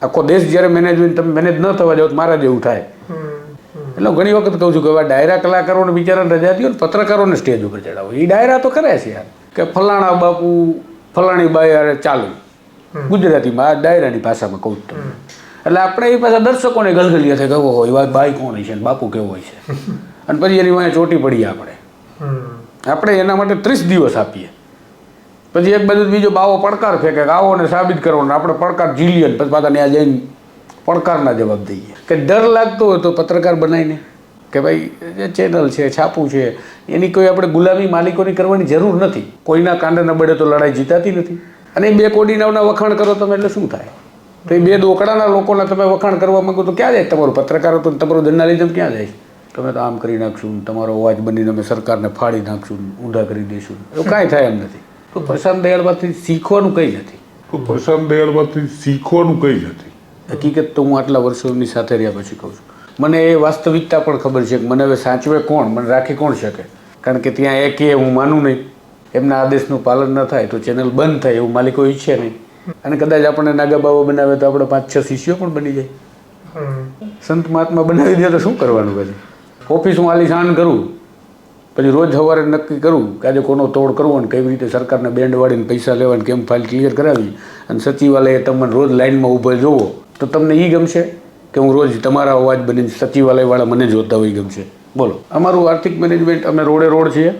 આખો દેશ જ્યારે મેનેજમેન્ટ તમે મેનેજ ન થવા જાવ તો મારા જેવું થાય. એટલે ઘણી વખત કહું છું કે હવે ડાયરા કલાકારોને બિચારાને રજા દો ને પત્રકારોને સ્ટેજ ઉપર ચડાવો. એ ડાયરા તો કરે છે યાર કે ફલાણા બાપુ ફલાણી બાઈ યાર ચાલુ ગુજરાતીમાં આ ડાયરાની ભાષામાં કહું તમને. એટલે આપણે એ પાછા દર્શકોને ગલગલિયા થાય કે હોય બાઈ કોણ હોય છે ને બાપુ કેવો હોય છે અને પછી એની વાંહે ચોટી પડીએ આપણે એના માટે 30 દિવસ આપીએ. પછી એક બાજુ બીજો બાવો પડકાર ફેંકે કે આવો ને સાબિત કરવાનો આપણે પડકાર ઝીલીએ ને પછી પાછા ત્યાં જઈને પડકારના જવાબ દઈએ. કે ડર લાગતો હોય તો પત્રકાર બનાવીને કે ભાઈ જે ચેનલ છે છાપું છે એની કોઈ આપણે ગુલામી માલિકોની કરવાની જરૂર નથી. કોઈના કાંડે ન બળે તો લડાઈ જીતાતી નથી. અને એ 2 કોડીનાઓના વખાણ કરો તમે એટલે શું થાય? તો એ 2 દોકડાના લોકોના તમે વખાણ કરવા માંગો તો ક્યાં જાય તમારું પત્રકાર હતો તમારું જર્નાલિઝમ ક્યાં જાય? તમે તો આમ કરી નાખશું તમારો અવાજ બનીને અમે સરકારને ફાડી નાખશું ઊંધા કરી દઈશું એવું કાંઈ થાય એમ નથી. તો પ્રશાંત દયાળમાંથી શીખવાનું કંઈ નથી. હકીકત તો હું આટલા વર્ષોની સાથે રહ્યા પછી કહું છું. મને એ વાસ્તવિકતા પણ ખબર છે કે મને હવે સાચવે કોણ મને રાખી કોણ શકે. કારણ કે ત્યાં એ કે હું માનું નહીં એમના આદેશનું પાલન ન થાય તો ચેનલ બંધ થાય એવું માલિકો ઈચ્છે નહીં. અને કદાચ આપણને નાગા બાબા બનાવે તો આપણે 5-6 શિષ્યો પણ બની જાય. સંત મહાત્મા બનાવી દે તો શું કરવાનું? પછી ઓફિસ હું આલીશાન કરું પછી રોજ સવારે નક્કી કરું કે આજે કોનો તોડ કરવો ને કેવી રીતે સરકારને બેન્ડ વાળીને પૈસા લેવાને કેમ ફાઇલ ક્લિયર કરાવી અને સચિવાલયે તમને રોજ લાઇનમાં ઊભા જોવો તો તમને એ ગમશે કે હું રોજ તમારા અવાજ બનીને સચિવાલયવાળા મને જોતા હોય ગમશે? બોલો. અમારું આર્થિક મેનેજમેન્ટ અમે રોડ છીએ.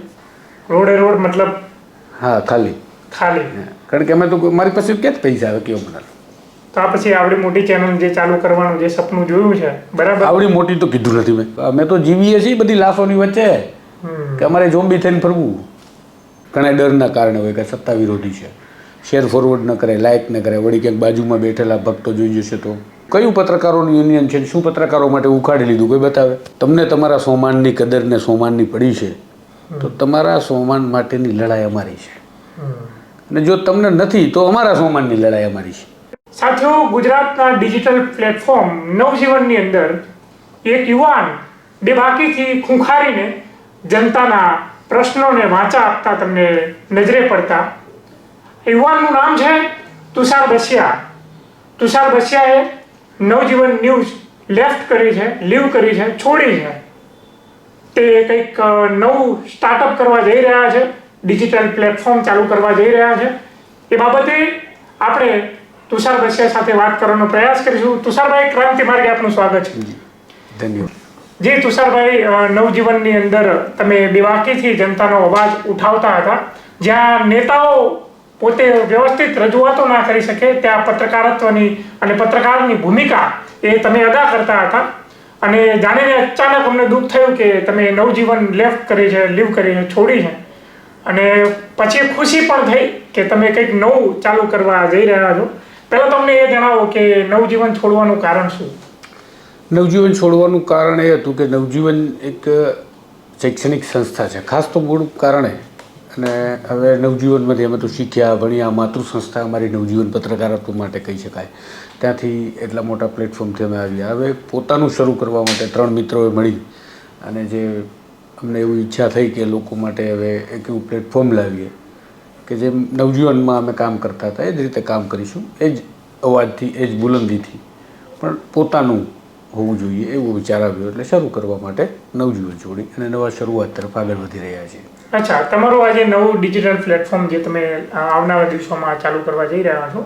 રોડ મતલબ? હા, ખાલી. કારણ કે અમે તો મારી પાસે ક્યાં પૈસા આવે કેવો મને. તો આ પછી આવડી મોટી ચેનલ જે ચાલુ કરવાનું જે સપનું જોયું છે બરાબર? આવડી મોટી તો કીધું નથી મેં. અમે તો જીવીએ છીએ બધી લાફોની વચ્ચે કે અમારે ઝોમ્બી થઈને ફરવું. ઘણા ડરના કારણે હોય કે સત્તા વિરોધી છે, શેર ફોરવર્ડ ન કરે, લાઇક ન કરે, વળી ક્યાંક બાજુમાં બેઠેલા ભક્તો જોઈ જશે તો કયું પત્રકારોનું યુનિયન છે શું પત્રકારો માટે ઉખાડી લીધું કોઈ બતાવે? તમને તમારા સોમાનની કદર ને સોમાનની પડી છે તો તમારા સોમાન માટેની લડાઈ અમારી છે અને જો તમને નથી તો અમારા સોમાનની લડાઈ અમારી છે. સાથીઓ, ગુજરાતના ડિજિટલ પ્લેટફોર્મ નવજીવનની અંદર એક યુવાન બેબાકીથી ખૂંખારીને જનતાના પ્રશ્નોને વાંચા આપતા તમને નજરે પડતા. યુવાનનું નામ છે તુષાર બસિયા. તુષાર બસિયાએ નવજીવન ન્યૂઝ લીવ કરી છે, છોડી છે. તે કંઈક નવું સ્ટાર્ટઅપ કરવા જઈ રહ્યા છે, ડિજિટલ પ્લેટફોર્મ ચાલુ કરવા જઈ રહ્યા છે. એ બાબતે આપણે તુષાર બસિયા સાથે વાત કરવાનો પ્રયાસ કરીશું. તુષારભાઈ, ક્રાંતિ માર્ગે આપનું સ્વાગત છે. ધન્યવાદ. જી તુષારભાઈ, નવજીવનની અંદર તમે બેબાકીથી જનતાનો અવાજ ઉઠાવતા હતા. જ્યાં નેતાઓ પોતે વ્યવસ્થિત રજૂઆતો ના કરી શકે ત્યાં પત્રકારત્વની અને પત્રકારની ભૂમિકા એ તમે અદા કરતા હતા. અને જાણીને અચાનક અમને દુઃખ થયું કે તમે નવજીવન લીવ કરી છે, છોડી છે. અને પછી ખુશી પણ થઈ કે તમે કંઈક નવું ચાલુ કરવા જઈ રહ્યા છો. પહેલાં તમને એ જણાવો કે નવજીવન છોડવાનું કારણ શું? નવજીવન છોડવાનું કારણ એ હતું કે નવજીવન એક શૈક્ષણિક સંસ્થા છે, ખાસ તો મૂળ કારણે. અને હવે નવજીવનમાંથી અમે તો શીખ્યા ભણ્યા, માતૃ સંસ્થા અમારી નવજીવન પત્રકારત્વ માટે કહી શકાય. ત્યાંથી એટલા મોટા પ્લેટફોર્મથી અમે આવ્યા. હવે પોતાનું શરૂ કરવા માટે 3 મિત્રોએ મળી અને જે અમને એવી ઈચ્છા થઈ કે લોકો માટે હવે એક એવું પ્લેટફોર્મ લાવીએ કે જેમ નવજીવનમાં અમે કામ કરતા હતા એ જ રીતે કામ કરીશું, એ જ અવાજથી, એ જ બુલંદીથી, પણ પોતાનું હોવું જોઈએ એવો વિચાર આવ્યો. એટલે શરૂ કરવા માટે નવજીવન છોડી અને નવા શરૂઆત તરફ આગળ વધી રહ્યા છીએ. અચ્છા, તમારું આજે નવું ડિજિટલ પ્લેટફોર્મ જે તમે આવનારા દિવસોમાં ચાલુ કરવા જઈ રહ્યા છો,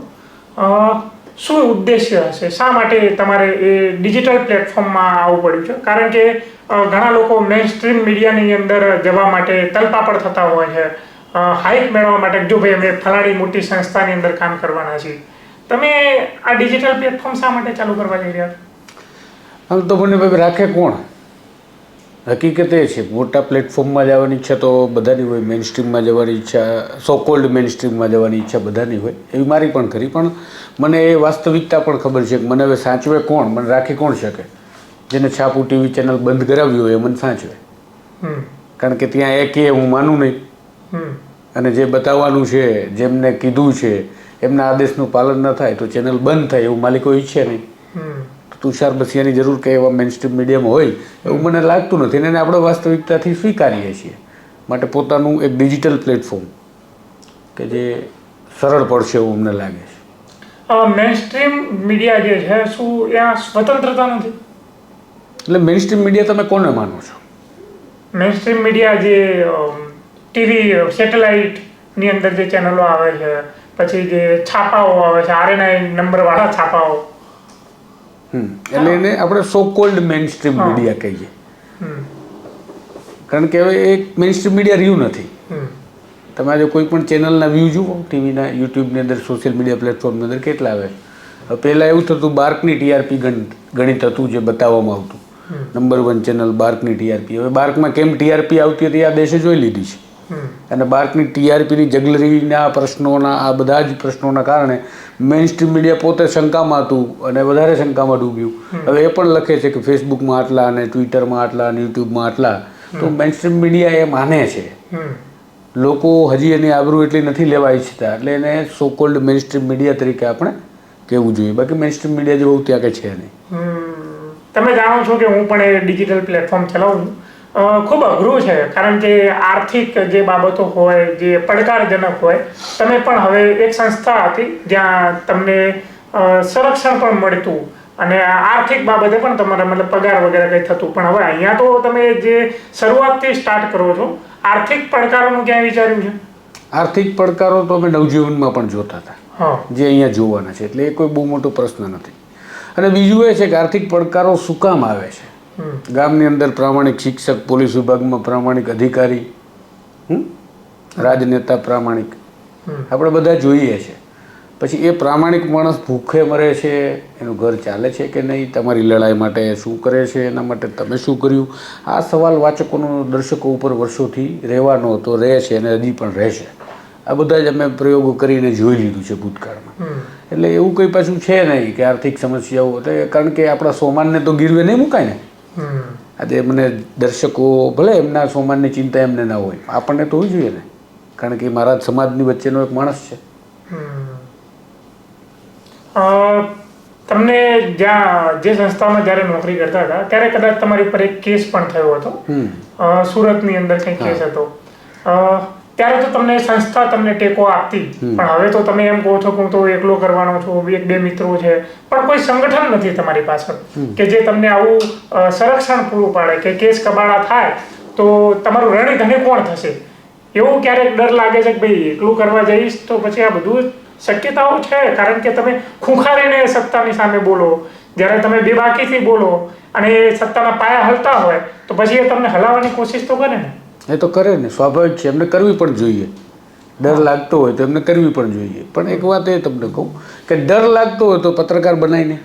શું ઉદ્દેશ્ય હશે? શા માટે તમારે એ ડિજિટલ પ્લેટફોર્મમાં આવવું પડ્યું છે? કારણ કે ઘણા લોકો મેઇન સ્ટ્રીમ મીડિયાની અંદર જવા માટે તલપાપડ થતા હોય છે, હાઇક મેળવવા માટે જો ભાઈ અમે ફલાણી મોટી સંસ્થાની અંદર કામ કરવાના છીએ. તમે આ ડિજિટલ પ્લેટફોર્મ શા માટે ચાલુ કરવા જઈ રહ્યા છો? આમ તો મને ભાઈ રાખે કોણ? હકીકત એ છે મોટા પ્લેટફોર્મમાં જવાની ઈચ્છા તો બધાની હોય, મેઇન સ્ટ્રીમમાં જવાની ઈચ્છા, સો કોલ્ડ મેઇન સ્ટ્રીમમાં જવાની ઈચ્છા બધાની હોય, એવી મારી પણ ખરી. પણ મને એ વાસ્તવિકતા પણ ખબર છે કે મને હવે સાચવે કોણ, મને રાખી કોણ શકે? જેને છાપું ટીવી ચેનલ બંધ કરાવ્યું હોય એ મને સાચવે. કારણ કે ત્યાં એ કે હું માનું નહીં અને જે બતાવવાનું છે, જેમને કીધું છે એમના આદેશનું પાલન ન થાય તો ચેનલ બંધ થાય એવું માલિકો ઈચ્છે નહીં. તુષાર બસિયાની જરૂર કે એવા મેઇન સ્ટ્રીમ મીડિયામાં હોય એવું મને લાગતું નથી. એને આપણે વાસ્તવિકતાથી સ્વીકારીએ છીએ. માટે પોતાનું એક ડિજિટલ પ્લેટફોર્મ કે જે સરળ પડશે એવું અમને લાગે છે. મેઇન સ્ટ્રીમ મીડિયા જે છે શું ત્યાં સ્વતંત્રતા નથી? એટલે મેઇન સ્ટ્રીમ મીડિયા તમે કોને માનો છો? મેઇન સ્ટ્રીમ મીડિયા જે ટીવી સેટેલાઇટની અંદર જે ચેનલો આવે છે, પછી જે છાપાઓ આવે છે, RNI નંબરવાળા છાપાઓ, એટલે એને આપણે સો કોલ્ડ મેઇન સ્ટ્રીમ મીડિયા કહીએ. કારણ કે હવે એક મેઇન સ્ટ્રીમ મીડિયા રહ્યું નથી. તમે આજે કોઈ પણ ચેનલના વ્યૂ જુઓ ટીવીના, યુટ્યુબની અંદર, સોશિયલ મીડિયા પ્લેટફોર્મની અંદર કેટલા આવે. હવે પહેલાં એવું થતું બાર્કની TRP ગણિત હતું જે બતાવવામાં આવતું, નંબર 1 ચેનલ બાર્કની TRP. હવે બાર્કમાં કેમ TRP આવતી હતી આ દેશે જોઈ લીધી છે. અને બાર્કની TRPની જગલરીના પ્રશ્નોના, આ બધા જ પ્રશ્નોના કારણે મેઇન સ્ટ્રીમ મીડિયા પોતે શંકામાં હતું અને વધારે શંકામાં ડૂબ્યું. હવે એ પણ લખે છે કે ફેસબુકમાં આટલા અને ટ્વિટરમાં આટલા અને યુટ્યુબમાં આટલા. તો મેઇન સ્ટ્રીમ મીડિયા એ માને છે. લોકો હજી એની આબરૂ એટલી નથી લેવા ઈચ્છતા, એટલે એને સો કોલ્ડ મેઇન સ્ટ્રીમ મીડિયા તરીકે આપણે કહેવું જોઈએ. બાકી મેઇન સ્ટ્રીમ મીડિયા જેવું ત્યાં કંઈ છે નહીં. તમે જાણો છો કે હું પણ એ ડિજિટલ પ્લેટફોર્મ ચલાવું છું. ખૂબ અઘરું છે, કારણ કે આર્થિક જે બાબતો હોય, જે પડકારજનક હોય. તમે પણ હવે એક સંસ્થા હતી જ્યાં તમને સંરક્ષણ પણ મળતું અને આર્થિક બાબતે પણ તમારા મતલબ પગાર વગેરે કંઈ થતું. પણ હવે અહીંયા તો તમે જે શરૂઆતથી સ્ટાર્ટ કરો છો, આર્થિક પડકારોનું ક્યાંય વિચાર્યું છે? આર્થિક પડકારો તો અમે નવજીવનમાં પણ જોતા હતા, જે અહીંયા જોવાના છે. એટલે એ કોઈ બહુ મોટો પ્રશ્ન નથી. અને બીજું એ છે કે આર્થિક પડકારો શું કામ આવે છે? ગામની અંદર પ્રામાણિક શિક્ષક, પોલીસ વિભાગમાં પ્રામાણિક અધિકારી, રાજનેતા પ્રામાણિક, આપણે બધા જોઈએ છે. પછી એ પ્રામાણિક માણસ ભૂખે મરે છે, એનું ઘર ચાલે છે કે નહીં, તમારી લડાઈ માટે શું કરે છે, એના માટે તમે શું કર્યું? આ સવાલ વાચકોનો, દર્શકો ઉપર વર્ષોથી રહેવાનો હતો, રહે છે અને હજી પણ રહેશે. આ બધા જ અમે પ્રયોગો કરીને જોઈ લીધું છે ભૂતકાળમાં. એટલે એવું કંઈ પાછું છે નહીં કે આર્થિક સમસ્યાઓ, કારણ કે આપણા સોમાનને તો ગીરવે નહીં મુકાય ને. આજે મને દર્શકો ભલે એમના સોમાનની ચિંતા એમને ના હોય, આપણને તો હોવી જોઈએ ને, કારણ કે મારા સમાજની વચ્ચેનો એક માણસ છે. તમને જ્યાં જે સંસ્થામાં જ્યારે નોકરી કરતા હતા ત્યારે કદાચ તમારી પર એક કેસ પણ થયો હતો, સુરતની અંદર કંઈક કેસ હતો. ત્યારે તો તમને સંસ્થા તમને ટેકો આપતી, પણ હવે તો તમે એમ કહો છો કે હું તો એકલો કરવાનો છું, 1-2 મિત્રો છે, પણ કોઈ સંગઠન નથી તમારી પાછળ કે જે તમને આવું સંરક્ષણ પૂરું પાડે કે કેસ કબાડા થાય તો તમારું રણધણી કોણ થશે? એવું ક્યારેક ડર લાગે છે કે ભાઈ એકલું કરવા જઈશ તો પછી આ બધું શક્યતાઓ છે? કારણ કે તમે ખૂંખારીને સત્તાની સામે બોલો, જ્યારે તમે બેબાકીથી બોલો અને સત્તાના પાયા હલતા હોય તો પછી એ તમને હલાવવાની કોશિશ તો કરે ને. એ તો કરે ને, સ્વાભાવિક છે, એમને કરવી પણ જોઈએ. ડર લાગતો હોય તો એમને કરવી પણ જોઈએ. પણ એક વાત એ તમને કહું કે ડર લાગતો હોય તો પત્રકાર બનાવીને,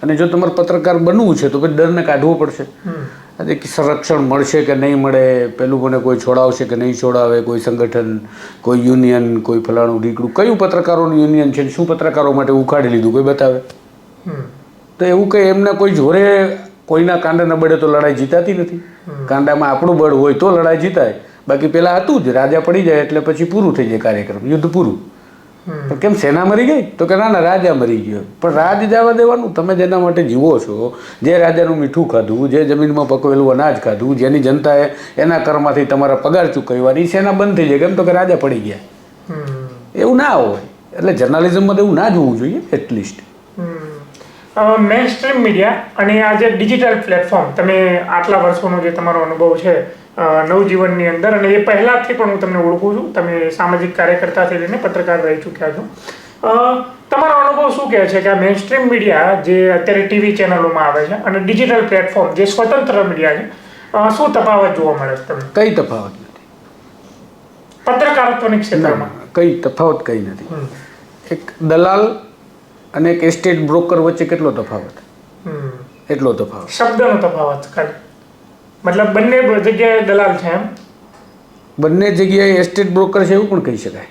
અને જો તમારે પત્રકાર બનવું છે તો પછી ડરને કાઢવો પડશે. આજે સંરક્ષણ મળશે કે નહીં મળે, પેલું મને કોઈ છોડાવશે કે નહીં છોડાવે, કોઈ સંગઠન, કોઈ યુનિયન, કોઈ ફલાણું ઢીકડું, કયું પત્રકારોનું યુનિયન છે, શું પત્રકારો માટે ઉખાડી લીધું, કોઈ બતાવે? તો એવું કંઈ એમના કોઈ જોરે કોઈના કાંડા ન બળે તો લડાઈ જીતાતી નથી. કાંડામાં આપણું બળ હોય તો લડાઈ જીતાય. બાકી પેલા હતું જ, રાજા પડી જાય એટલે પછી પૂરું થઈ જાય કાર્યક્રમ, યુદ્ધ પૂરું. પણ કેમ સેના મરી ગઈ? તો કે ના, રાજા મરી ગયો. પણ રાજ જવા દેવાનું? તમે જેના માટે જીવો છો, જે રાજાનું મીઠું ખાધું, જે જમીનમાં પકવેલું અનાજ ખાધું, જેની જનતાએ એના કરમાંથી તમારા પગાર ચૂકવવાની, સેના બંધ થઈ જાય. કેમ? તો કે રાજા પડી ગયા. એવું ના હોય. એટલે જર્નાલિઝમમાં તો એવું ના જોવું જોઈએ એટલીસ્ટ. મેઇન સ્ટ્રીમ મીડિયા અને આ જે ડિજિટલ પ્લેટફોર્મ, તમે આટલા વર્ષોનો જે તમારો અનુભવ છે નવજીવનની અંદર, અને એ પહેલાંથી પણ હું તમને ઓળખું છું, તમે સામાજિક કાર્યકર્તાથી લઈને પત્રકાર રહી ચૂક્યા છો. તમારો અનુભવ શું કહે છે કે આ મેઇન સ્ટ્રીમ મીડિયા જે અત્યારે ટીવી ચેનલોમાં આવે છે અને ડિજિટલ પ્લેટફોર્મ જે સ્વતંત્ર મીડિયા છે, શું તફાવત જોવા મળે છે તમને? કઈ તફાવત નથી. પત્રકારત્વની ક્ષેત્રમાં કઈ તફાવત કઈ નથી. એક દલાલ અને એક એસ્ટેટ બ્રોકર વચ્ચે કેટલો તફાવત? એટલો તફાવત. શબ્દનો તફાવત ખાલી, મતલબ બંને જગ્યાએ દલાલ છે એમ? બંને જગ્યાએ એસ્ટેટ બ્રોકર છે એવું પણ કહી શકાય.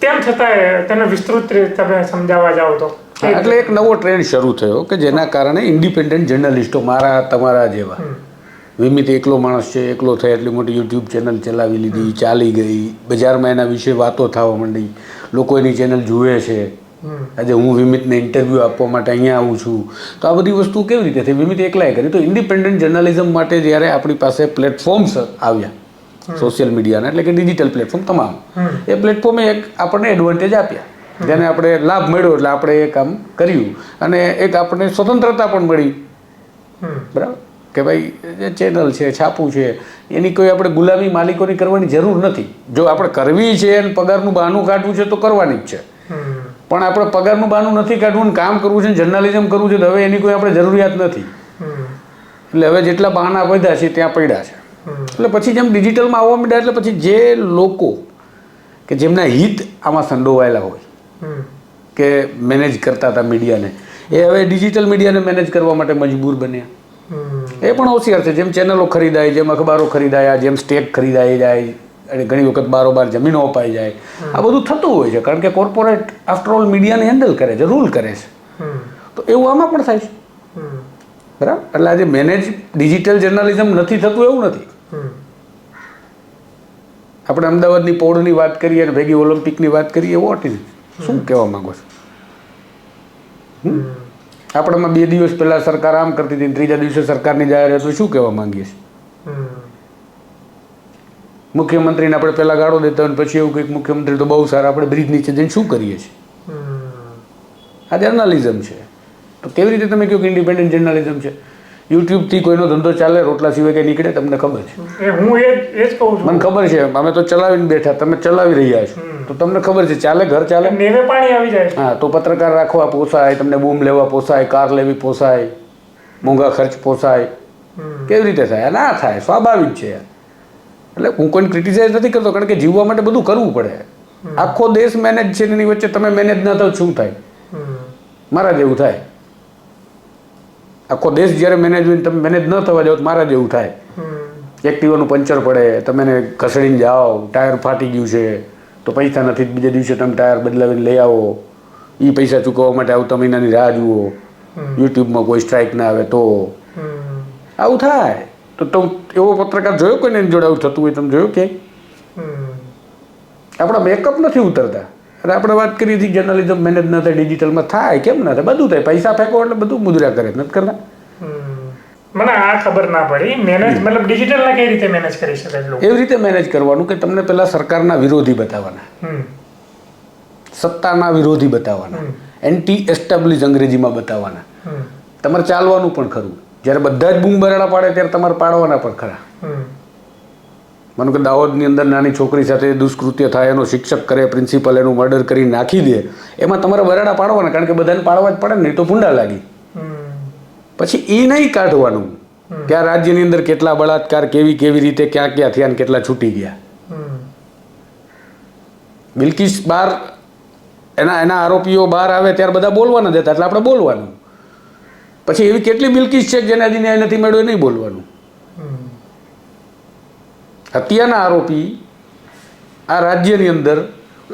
તેમ છતાંય તેને વિસ્તૃત રીતે તમે સમજાવવા જાઓ તો? એટલે એક નવો ટ્રેન્ડ શરૂ થયો કે જેના કારણે ઇન્ડિપેન્ડન્ટ જર્નલિસ્ટો, મારા તમારા જેવા, વિમિત એકલો માણસ છે, એકલો થાય એટલી મોટી યુટ્યુબ ચેનલ ચલાવી લીધી, ચાલી ગઈ, બજારમાં એના વિશે વાતો થવા માંડી, લોકો એની ચેનલ જુએ છે. આજે હું વિમિતને ઇન્ટરવ્યૂ આપવા માટે અહીંયા આવું છું. તો આ બધી વસ્તુ કેવી રીતે થઈ? વિમિત એકલાએ કરી. તો ઇન્ડિપેન્ડન્ટ જર્નલિઝમ માટે જ્યારે આપણી પાસે પ્લેટફોર્મ્સ આવ્યા, સોશિયલ મીડિયાના, એટલે કે ડિજિટલ પ્લેટફોર્મ તમામ. એ પ્લેટફોર્મે એક આપણને એડવાન્ટેજ આપ્યા, જેને આપણે લાભ મળ્યો એટલે આપણે એ કામ કર્યું, અને એક આપણને સ્વતંત્રતા પણ મળી. બરાબર કે ભાઈ જે ચેનલ છે, છાપું છે, એની કોઈ આપણે ગુલામી માલિકોની કરવાની જરૂર નથી. જો આપણે કરવી છે અને પગારનું બહાનું કાઢવું છે તો કરવાની જ છે, પણ આપણે પગારનું બહાનું નથી કાઢવું, કામ કરવું છે, જર્નાલિઝમ કરવું છે, તો હવે એની કોઈ આપણે જરૂરિયાત નથી. એટલે હવે જેટલા બહાના વધ્યા છે ત્યાં પડ્યા છે. એટલે પછી જેમ ડિજિટલમાં આવવા માંડ્યા, એટલે પછી જે લોકો કે જેમના હિત આમાં સંડોવાયેલા હોય, કે મેનેજ કરતા હતા મીડિયાને, એ હવે ડિજિટલ મીડિયાને મેનેજ કરવા માટે મજબૂર બન્યા. એ પણ હોશિયાર છે. જેમ ચેનલો ખરીદાય, જેમ અખબારો ખરીદાયા, જેમ સ્ટેક ખરીદાઈ જાય, અને ઘણી વખત બારોબાર જમીનો અપાઈ જાય, આ બધું થતું હોય છે, કારણ કે કોર્પોરેટ આફ્ટરઓલ મીડિયાને હેન્ડલ કરે છે, રૂલ કરે છે. તો એવું આમાં પણ થાય છે. બરાબર. એટલે આજે મેનેજ ડિજિટલ જર્નલિઝમ નથી થતું એવું નથી. આપણે અમદાવાદની પૌળની વાત કરીએ અને ભેગી ઓલિમ્પિકની વાત કરીએ, વોટ ઇઝ શું કહેવા માંગો છો? આપણામાં 2 દિવસ પહેલા સરકાર આમ કરતી હતી, ત્રીજા દિવસે સરકારની જાહેરાત તો શું કહેવા માંગીએ છીએ? મુખ્યમંત્રીને આપણે પહેલા ગાળો દેતા હોય, પછી એવું કંઈક મુખ્યમંત્રી તો બહુ સારા, આપણે બ્રિજ નીચે જઈને શું કરીએ છીએ? આ જર્નલિઝમ છે. તો કેવી રીતે તમે કહો કે ઇન્ડિપેન્ડન્ટ જર્નલિઝમ છે? યુટ્યુબથી કોઈનો ધંધો ચાલે, રોટલા સિવાય કંઈ નીકળે? તમને ખબર છે? હું એ જ કહું છું. મને ખબર છે, અમે તો ચલાવીને બેઠા, તમે ચલાવી રહ્યા છો, તો તમને ખબર છે ચાલે, ઘર ચાલે, નેવે પાણી આવી જાય. હા, તો પત્રકાર રાખવા પોસાય, તમને બૂમ લેવા પોસાય, કાર લેવી પોસાય, મોંઘા ખર્ચ પોસાય? કેવી રીતે થાય? ના થાય, સ્વાભાવિક છે. એટલે હું કોઈને ક્રિટિસાઇઝ નથી કરતો, કારણ કે જીવવા માટે બધું કરવું પડે. આખો દેશ મેનેજ છે, એની વચ્ચે તમે મેનેજ ના થાવ શું થાય? મારા જેવું થાય. આખો દેશ જ્યારે મેનેજ હોય, તમે મેનેજ ન થવા જાવ તો મારા જેવું થાય. એક્ટિવાનું પંચર પડે, તમે એને ઘસડીને જાઓ, ટાયર ફાટી ગયું છે તો પૈસા નથી, બીજા દિવસે તમે ટાયર બદલાવીને લઈ આવો, એ પૈસા ચૂકવવા માટે આવતા મહિનાની રાહ જુઓ, યુટ્યુબમાં કોઈ સ્ટ્રાઇક ના આવે તો આવું થાય. તો એવો પત્રકાર જોયો કોઈને એની જોડે આવું થતું હોય? તમે જોયું કે આપણા મેકઅપ નથી ઉતરતા? અને આપણે વાત કરીએ છીએ જર્નલિઝમ મેનેજ ના થાય, ડિજિટલમાં થાય. કેમ ના થાય? બધું થાય. પૈસા ફેંકો એટલે બધું મુદ્રા કરે, નથી કરતા? મને આ ખબર ના પડી. મેનેજ મતલબ ડિજિટલને કઈ રીતે મેનેજ કરી શકાય? એવી રીતે મેનેજ કરવાનું કે તમને પહેલા સરકારના વિરોધી બતાવવાના, સત્તાના વિરોધી બતાવવાના, એન્ટી એસ્ટાબ્લિશ અંગ્રેજીમાં બતાવવાના. તમારે ચાલવાનું પણ ખરું. જ્યારે બધા જ બૂમ બરાડા પાડે ત્યારે તમારે પાડવાના પણ ખરા. માનો કે દાહોદની અંદર નાની છોકરી સાથે દુષ્કૃત્ય થાય, એનો શિક્ષક કરે, પ્રિન્સિપલ એનું મર્ડર કરી નાખી દે, એમાં તમારે બરાડા પાડવાના, કારણ કે બધાને પાડવા જ પડે ને, નહીં તો ભૂંડા લાગી. પછી એ નહીં કાઢવાનું કે આ રાજ્યની અંદર કેટલા બળાત્કાર, કેવી રીતે, ક્યાં થયા ને કેટલા છૂટી ગયા. બિલ્કિસ બહાર એના આરોપીઓ બહાર આવે ત્યારે બધા બોલવાના જ હતા, એટલે આપણે બોલવાનું. પછી એવી કેટલી બિલ્કિસ છે જેને હજી ન્યાય નથી મળ્યો, એ નહીં બોલવાનું. હત્યાના આરોપી આ રાજ્યની અંદર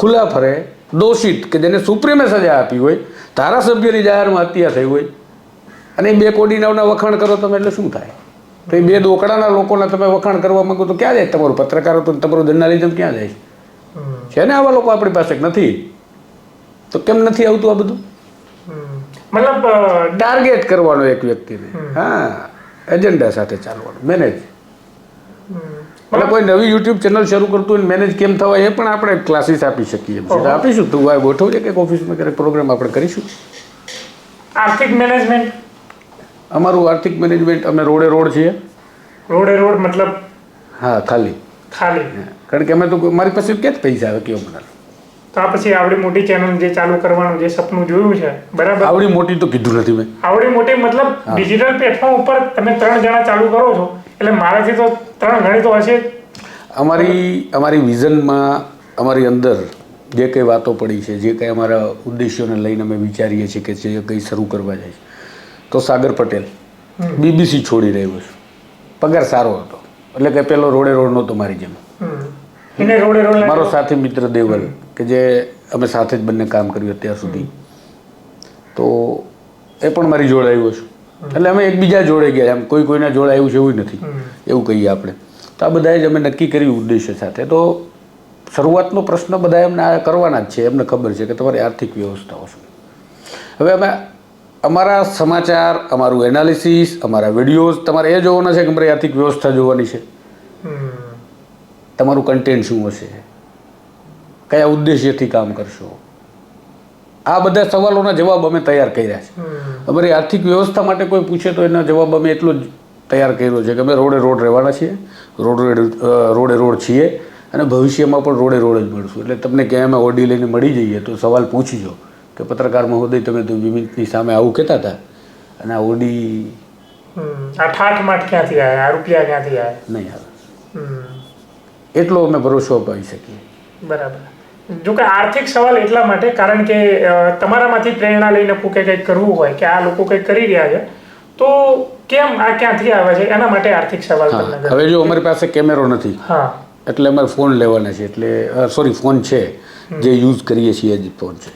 ખુલ્લા ફરે, દોષિત કે જેને સુપ્રીમે સજા આપી હોય, ધારાસભ્યની જાહેરમાં હત્યા થઈ હોય, અને 2 કોડીનાઓના વખાણ કરો તમે, એટલે શું થાય? તો એ 2 દોકડાના લોકોના તમે વખાણ કરવા માંગો તો ક્યાં જાય તમારું પત્રકાર હતું? તમારું જર્નલિઝમ ક્યાં જાય છે? ને આવા લોકો આપણી પાસે નથી. તો કેમ નથી આવતું આ બધું? મતલબ ટાર્ગેટ કરવાનો એક વ્યક્તિને, હા, એજન્ડા સાથે ચાલવાનું, મેનેજ. એટલે કોઈ નવી યુટ્યુબ ચેનલ શરૂ કરતું હોય મેનેજ કેમ થવાય, એ પણ આપણે ક્લાસીસ આપી શકીએ. આપીશું. તું આ ગોઠવજે કે ઓફિસમાં ક્યારેક પ્રોગ્રામ આપણે કરીશું. આર્થિક મેનેજમેન્ટ, અમારું આર્થિક મેનેજમેન્ટ, અમે રોડ છીએ. રોડ મતલબ? હા, ખાલી. કારણ કે અમે તો મારી પાસે ક્યાં જ પૈસા આવે કેવો મને. તો આ પછી આવડી મોટી ચેનલ જે ચાલુ કરવાનું જે સપનું જોયું છે, બરાબર? આવડી મોટી તો કીધું નથી મેં. આવડી મોટી મતલબ ડિજિટલ પ્લેટફોર્મ ઉપર તમે 3 જણા ચાલુ કરો છો, એટલે મારાથી તો 3 ગણી તો હશે. અમારી વિઝનમાં, અમારી અંદર જે કંઈ વાતો પડી છે, જે કંઈ અમારા ઉદ્દેશ્યોને લઈને અમે વિચારીએ છીએ કે જે કંઈ શરૂ કરવા જાય છે, તો સાગર પટેલ BBC છોડી રહ્યો છે. પગાર સારો હતો, એટલે કે પેલો રોડ નહોતો મારી જેમ. મારો સાથી મિત્ર દેવલ, કે જે અમે સાથે જ બંને કામ કર્યું અત્યાર સુધી, તો એ પણ મારી જોડે આવ્યો છે. એટલે અમે એકબીજા જોડે ગયા, એમ કોઈના જોડે આવ્યું છે એવું નથી, એવું કહીએ આપણે. તો આ બધાએ જ અમે નક્કી કર્યું ઉદ્દેશ્ય સાથે. તો શરૂઆતનો પ્રશ્ન બધા એમને કરવાના જ છે. એમને ખબર છે કે તમારી આર્થિક વ્યવસ્થાઓ શું. હવે અમે અમારા સમાચાર, અમારું એનાલિસિસ, અમારા વિડીયોઝ તમારે એ જોવાના છે કે અમારી આર્થિક વ્યવસ્થા જોવાની છે. તમારું કન્ટેન્ટ શું હશે, કયા ઉદ્દેશ્યથી કામ કરશો, આ બધા સવાલોના જવાબ અમે તૈયાર કર્યા છે. અમારી આર્થિક વ્યવસ્થા માટે કોઈ પૂછે તો એના જવાબ અમે એટલો જ તૈયાર કર્યો છે કે અમે રોડે રોડ રહેવાના છીએ, રોડે રોડ છીએ અને ભવિષ્યમાં પણ રોડે રોડ જ મળશું. એટલે તમને ક્યાંય અમે ઓડી લઈને મળી જઈએ તો સવાલ પૂછજો કે પત્રકાર મહોદય તમે તો 2 મિનિટની સામે આવું કહેતા હતા અને આ ઓડી આ ઠાઠ ક્યાંથી આવ્યા, આ રૂપિયા ક્યાંથી આવ્યા નહીં આવે, એટલો અમે ભરોસો અપાવી શકીએ. બરાબર. જો કે આર્થિક સવાલ એટલા માટે કારણ કે તમારામાંથી પ્રેરણા લઈને કોઈ કંઈક કરવું હોય કે આ લોકો કંઈક કરી રહ્યા છે તો કેમ આ ક્યાંથી આવે છે એના માટે આર્થિક સવાલ તમને. હવે જો અમારી પાસે કેમેરો નથી એટલે અમારે ફોન લેવાના છે, એટલે સોરી ફોન છે જે યુઝ કરીએ છીએ જ ફોન છે,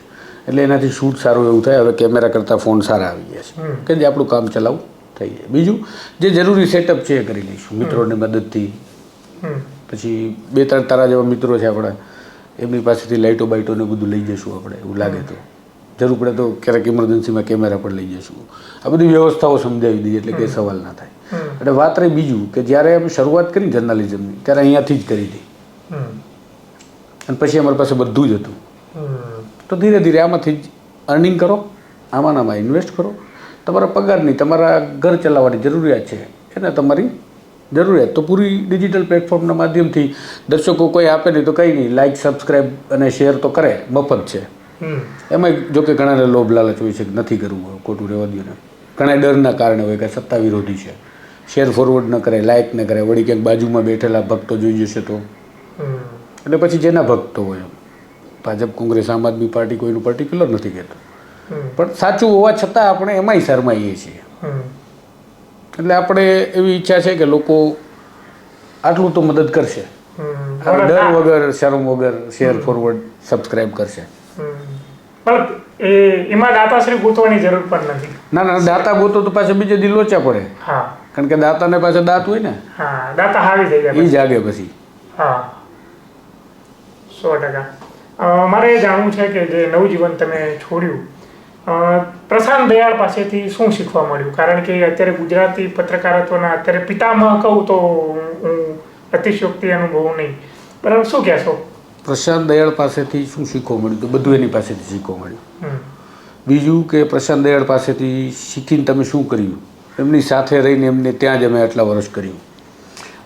એટલે એનાથી શૂટ સારું એવું થાય. હવે કેમેરા કરતાં ફોન સારા આવી ગયા છે કે જે આપણું કામ ચલાવવું થઈ જાય. બીજું જે જરૂરી સેટઅપ છે એ કરી લઈશું મિત્રોની મદદથી. પછી 2-3 તારા જેવા મિત્રો છે આપણા, એમની પાસેથી લાઇટો બાઇટોને બધું લઈ જઈશું આપણે, એવું લાગે તો. જરૂર પડે તો ક્યારેક ઇમરજન્સીમાં કેમેરા પણ લઈ જઈશું. આ બધી વ્યવસ્થાઓ સમજાવી દઈએ એટલે કંઈ સવાલ ના થાય. એટલે વાત રહી બીજું કે જ્યારે અમે શરૂઆત કરી જર્નાલિઝમની ત્યારે અહીંયાથી જ કરી હતી અને પછી અમારી પાસે બધું જ હતું. તો ધીરે ધીરે આમાંથી જ અર્નિંગ કરો, આમાં ઇન્વેસ્ટ કરો. તમારા પગારની, તમારા ઘર ચલાવવાની જરૂરિયાત છે એને તમારી જરૂરિયાત તો પૂરી ડિજિટલ પ્લેટફોર્મના માધ્યમથી દર્શકો કોઈ આપે નહીં તો કંઈ નહીં, લાઇક સબસ્ક્રાઈબ અને શેર તો કરે, મફત છે. એમાં જો કે ઘણાને લોભ લાલચ હોય છે કે નથી કરવું, ખોટું રહેવા દો ને. ઘણા ડરના કારણે હોય કે સત્તા વિરોધી છે, શેર ફોરવર્ડ ન કરે, લાઇક ન કરે, વળી ક્યાંક બાજુમાં બેઠેલા ભક્તો જોઈ જશે તો. એટલે પછી જેના ભક્તો હોય, ભાજપ, કોંગ્રેસ, આમ આદમી પાર્ટી કોઈનું પર્ટિક્યુલર નથી કહેતો, પણ સાચું હોવા છતાં આપણે એમાંય શરમાઈએ છીએ. એટલે આપણે એવી ઈચ્છા છે કે લોકો આટલું તો મદદ કરશે, ડર વગર, શરમ વગર શેર ફોરવર્ડ સબસ્ક્રાઇબ કરશે. પણ એમાં દાતાશ્રી ગોતવાની જરૂર પણ નથી. ના, દાતા ગોતો તો પાછા બીજે દી લોચા પડે. કારણ કે દાતાને પાસે દાંત હોય ને, દાતા હાવી થઈ જાય, એ જાગે પછી. 100%. મારે એ જાણવું છે કે જે નવજીવન તમે છોડ્યું, પ્રશાંત દયાળ પાસેથી શું શીખવા મળ્યું? કારણ કે અત્યારે ગુજરાતી પત્રકારત્વના અત્યારે પિતામહ કહું તો હું અતિશયોક્તિ અનુભવું નહીં, બરાબર, શું કહેશો? પ્રશાંત દયાળ પાસેથી શું શીખવા મળ્યું? તો બધું એની પાસેથી શીખવા મળ્યું. બીજું કે પ્રશાંત દયાળ પાસેથી શીખીને તમે શું કર્યું, એમની સાથે રહીને એમને ત્યાં જ અમે આટલા વર્ષ કર્યું.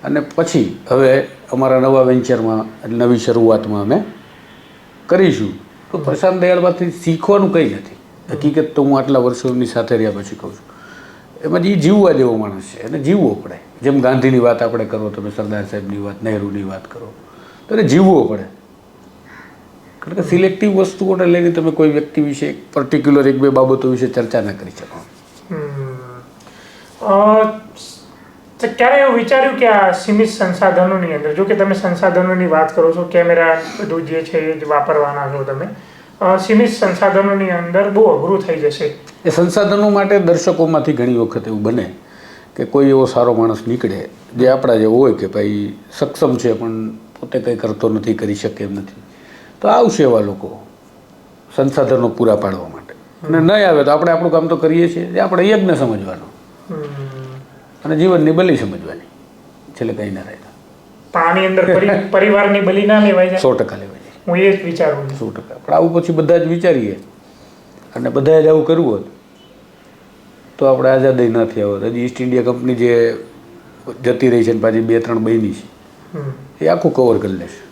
અને પછી હવે અમારા નવા વેન્ચરમાં, નવી શરૂઆતમાં અમે કરીશું. તો પ્રશાંત દયાળમાંથી શીખવાનું કંઈ નથી. હકીકત તો હું આટલા વર્ષો એમની સાથે રહ્યા પછી કહું છું, એમાં જે જીવવા જેવો માણસ છે એને જીવવો પડે. જેમ ગાંધીની વાત આપણે કરો, તમે સરદાર સાહેબની વાત, નહેરુની વાત કરો, તો એને જીવવો પડે. કારણ કે સિલેક્ટિવ વસ્તુઓને લઈને તમે કોઈ વ્યક્તિ વિશે પર્ટિક્યુલર 1-2 બાબતો વિશે ચર્ચા ના કરી શકો. ક્યારે એવું વિચાર્યું કે આ સીમિત સંસાધનોની અંદર, જો કે તમે સંસાધનોની વાત કરો છો, કેમેરા બધું જે છે એ જ વાપરવાના છો તમે, સીમિત સંસાધનોની અંદર બહુ અઘરું થઈ જશે. એ સંસાધનો માટે દર્શકોમાંથી ઘણી વખત એવું બને કે કોઈ એવો સારો માણસ નીકળે જે આપણા જેવો હોય કે ભાઈ સક્ષમ છે પણ પોતે કંઈ કરતો નથી, કરી શકે એમ નથી, તો આવશે એવા લોકો સંસાધનો પૂરા પાડવા માટે. અને નહીં આવે તો આપણે આપણું કામ તો કરીએ છીએ, જે આપણે યજ્ઞ સમજવાનો અને જીવનની બલી સમજવાની, છેલ્લે કંઈ ના રહે. પાણી અંદર પરિવારની બલી ના લેવાય? 100% લેવાય. હું એ જ વિચારું 100%. પણ આવું પછી બધા જ વિચારીએ અને બધાએ જ આવું કરવું હોત તો આપણે આઝાદી ન થયા હોત. હજી ઈસ્ટ ઇન્ડિયા કંપની જે જતી રહી છે ને પાછી 2-3 બની છે, એ આખું કવર કરી લેશે.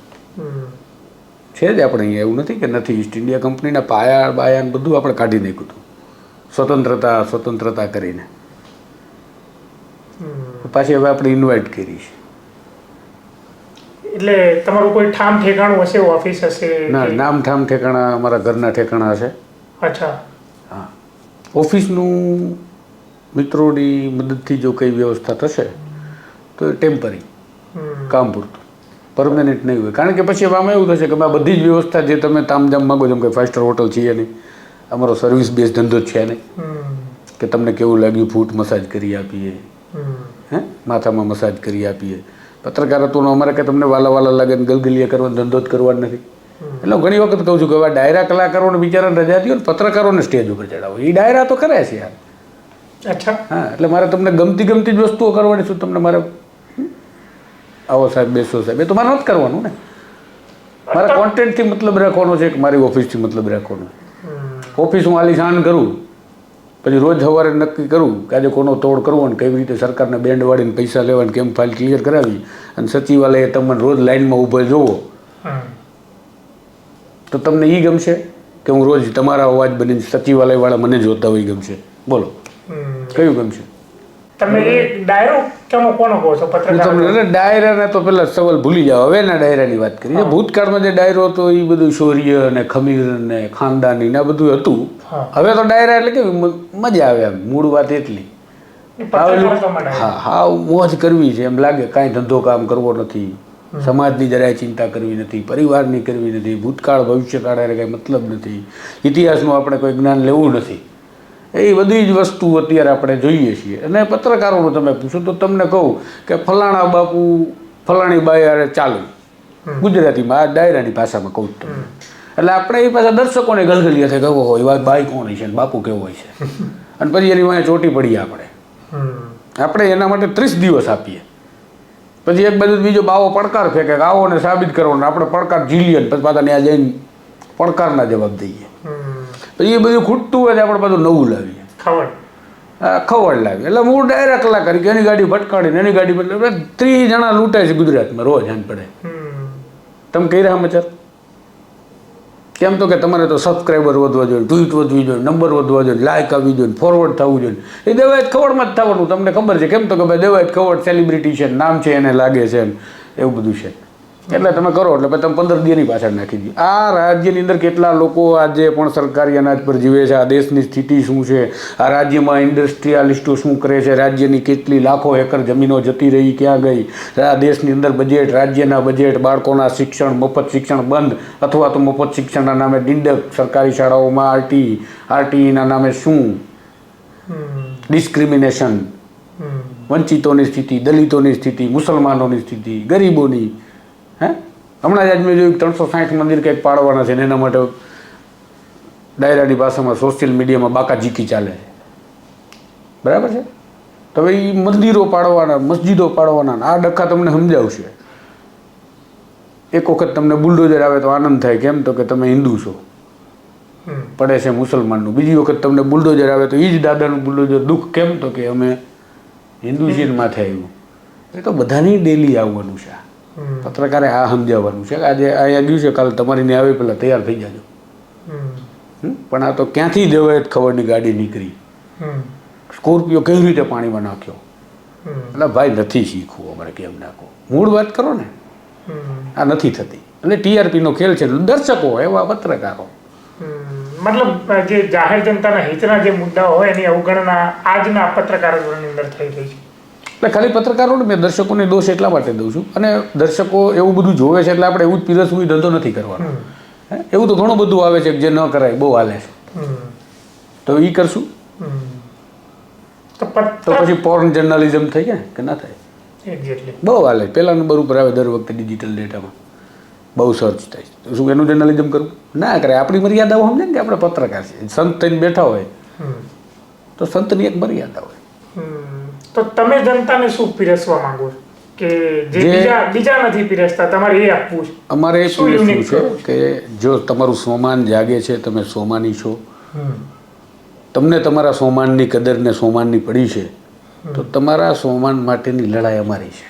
છે જ આપણે અહીંયા, એવું નથી કે નથી. ઈસ્ટ ઇન્ડિયા કંપનીના પાયા બાયા બધું આપણે કાઢી નાખ્યું હતું સ્વતંત્રતા કરીને. પાછી હવે આપણે ઇન્વાઇટ કરી છે. એટલે તમારું કોઈ ઠામ ઠેકાણું હશે, ઓફિસ હશે? ના, નામ ઠામ ઠેકાણા અમારા ઘરના ઠેકાણા હશે. અચ્છા. હા, ઓફિસનું મિત્રોની મદદથી જો કંઈ વ્યવસ્થા થશે તો એ ટેમ્પરરી કામ પૂરતું, પરમનન્ટ નહીં હોય. કારણ કે પછી આમાં એવું થશે કે આ બધી જ વ્યવસ્થા જે તમે તામજામ માગો, જેમ કે 5 સ્ટાર હોટલ છીએ નહીં, અમારો સર્વિસ બેઝ ધંધો જ છે નહીં કે તમને કેવું લાગ્યું, ફૂટ મસાજ કરી આપીએ, માથામાં મસાજ કરી આપીએ. પત્રકારત્વનો અમારે કે તમને વાલા લાગે ને ગલગલિયા કરવાનો ધંધો જ કરવાનો નથી. એટલે ઘણી વખત કહું છું કે હવે ડાયરા કલાકારોને બિચારાને રજા દો ને પત્રકારોને સ્ટેજ ઉપર ચડાવો. એ ડાયરા તો કરે છે યાર. અચ્છા. હા, એટલે મારે તમને ગમતી જ વસ્તુઓ કરવાની છું. તમને મારે આવો સાહેબ બેસો સાહેબ, એ તો મારે નથી કરવાનું ને. મારા કોન્ટેન્ટથી મતલબ રાખવાનો છે કે મારી ઓફિસથી મતલબ રાખવાનો. ઓફિસ હું આલીશાન કરું, પછી રોજ સવારે નક્કી કરું કે આજે કોનો તોડ કરવો ને કેવી રીતે સરકારને બેન્ડ વાળીને પૈસા લેવાને કેમ ફાઇલ ક્લિયર કરાવી, અને સચિવાલયે તમને રોજ લાઇનમાં ઊભા જોવો તો તમને એ ગમશે કે હું રોજ તમારા અવાજ બનીને સચિવાલયવાળા મને જોતા હોય ગમશે? બોલો કયું ગમશે? તમે એક ડાયરો કેમ કોનો કહો છો? પત્રકાર. તમને ડાયરાને તો પેલા સવાલ ભૂલી જાઓ, હવેના ડાયરાની વાત કરી. ભૂતકાળમાં જે ડાયરો હતો એ બધું શૌર્ય ને ખમીર ને ખાનદાની ને આ બધું હતું. હવે તો ડાયરા એટલે કેવી મજા આવે, એમ મૂળ વાત એટલી. હા હા, મોજ કરવી છે એમ લાગે, કાંઈ ધંધો કામ કરવો નથી, સમાજની જરાય ચિંતા કરવી નથી, પરિવારની કરવી નથી, ભૂતકાળ ભવિષ્યકાળ કાંઈ મતલબ નથી, ઇતિહાસનું આપણે કોઈ જ્ઞાન લેવું નથી. એ બધી જ વસ્તુ અત્યારે આપણે જોઈએ છીએ. અને પત્રકારોનું તમે પૂછો તો તમને કહું કે ફલાણા બાપુ ફલાણી બાઈ ચાલુ, ગુજરાતીમાં આ ડાયરાની ભાષામાં કહું તમને. એટલે આપણે એ પાછા દર્શકોને ગલગલિયા થાય કેવો હોય, બાઈ કોણ છે ને બાપુ કેવો હોય છે, અને પછી એની વાંહે ચોટી પડીએ આપણે એના માટે 30 દિવસ આપીએ. પછી એક બાજુ બીજો બાવો પડકાર ફેંકે કે આવો ને સાબિત કરો, ને આપણે પડકાર ઝીલીએ ને પછી પાછા ત્યાં જઈને પડકારના જવાબ દઈએ. પછી એ બધું ખૂટતું હોય તો આપણે બધું નવું લાવીએ, ખવડ લાવીએ. એટલે મૂળ ડાયરા કલાકારી કે એની ગાડી ભટકાડીને એની ગાડી બદલે 30 જણા લૂંટાય છે ગુજરાતમાં રોજ હાન પડે. તમે કહી રહ્યા મચાર કેમ? તો કે તમારે તો સબસ્ક્રાઈબર વધવા જોઈએ, ટ્વીટ વધવી જોઈએ, નંબર વધવા જોઈએ, લાઇક આવવી જોઈએ, ફોરવર્ડ થવું જોઈએ. એ દેવાયત ખવડમાં જ થવાનું, તમને ખબર છે. કેમ? તો કે ભાઈ દેવાયત ખવડ સેલિબ્રિટી છે, નામ છે, એને લાગે છે, એવું બધું છે. એટલે તમે કરો એટલે પછી તમે 15 દીની પાછળ નાખી દઈએ. આ રાજ્યની અંદર કેટલા લોકો આજે પણ સરકારી અનાજ પર જીવે છે, આ દેશની સ્થિતિ શું છે, આ રાજ્યમાં ઇન્ડસ્ટ્રીયાલિસ્ટો શું કરે છે, રાજ્યની કેટલી લાખો એકર જમીનો જતી રહી, ક્યાં ગઈ, આ દેશની અંદર બજેટ, રાજ્યના બજેટ, બાળકોના શિક્ષણ, મફત શિક્ષણ બંધ અથવા તો મફત શિક્ષણના નામે ડિંડક, સરકારી શાળાઓમાં આરટીઈના નામે શું ડિસ્ક્રિમિનેશન, વંચિતોની સ્થિતિ, દલિતોની સ્થિતિ, મુસલમાનોની સ્થિતિ, ગરીબોની. હમણાં જ મેં જોયું 360 મંદિર કંઈક પાડવાના છે ને એના માટે ડાયરાની ભાષામાં સોશિયલ મીડિયામાં બાકાજીકી ચાલે છે, બરાબર છે. તો હવે એ મંદિરો પાડવાના, મસ્જિદો પાડવાના, આ ડખા તમને સમજાવશે. એક વખત તમને બુલડોઝર આવે તો આનંદ થાય, કેમ? તો કે તમે હિન્દુ છો, પડે છે મુસલમાનનું. બીજી વખત તમને બુલડોઝર આવે તો એ જ દાદાનું બુલડોઝર દુઃખ, કેમ? તો કે અમે હિન્દુ છીએ માથે આવ્યું. એ તો બધાની ડેલી આવવાનું છે. પત્રકારે આ સમજાવવાનું છે કે આજે અહીંયા ગયું છે, કાલે તમારી ને આવે પેલા તૈયાર થઈ જાજો. પણ આ તો ક્યાંથી દેવાયત ખબરની ગાડી નીકળી, સ્કોર્પિયો કેવી રીતે પાણીમાં નાખ્યો. એટલે ભાઈ નથી શીખવું અમારે, કેમ નાખો, મૂળ વાત કરો ને. આ નથી થતી. એટલે ટીઆરપીનો ખેલ છે. દર્શકો એવા પત્રકારો, મતલબ જે જાહેર જનતાના હિતના જે મુદ્દાઓ હોય એની અવગણના આજના પત્રકારોની અંદર થઈ રહી છે. એટલે ખાલી પત્રકારોને મેં દર્શકોને દોષ એટલા માટે દઉં છું, અને દર્શકો એવું બધું જોવે છે એટલે આપણે એવું જ પીરસવું ધંધો નથી કરવાનો. એવું તો ઘણું બધું આવે છે કે જે ન કરાય બહુ હાલે છે, તો એ કરશું તો પછી પોર્ન જર્નલિઝમ થઈ ગયા કે ના થાય? બહુ હાલે. પહેલા નંબર ઉપર આવે દર વખતે ડિજિટલ ડેટામાં, બહુ સર્ચ થાય. તો શું એનું જર્નલિઝમ કરવું? ના કરે. આપણી મર્યાદાઓ સમજે ને કે આપણે પત્રકાર છીએ. સંત થઈને બેઠા હોય તો સંતની એક મર્યાદા હોય. તો તમે જનતાને શું પીરસવા માંગો છો કે જે બીજા નથી પીરસતા, તમારે એ આપવું છે? અમારે એ પીરસવું છે કે જો તમારું સોમાન જાગે છે, તમે સોમાની છો, તમને તમારા સોમાનની કદર ને સોમાનની પડી છે, તો તમારા સોમાન માટેની લડાઈ અમારી છે.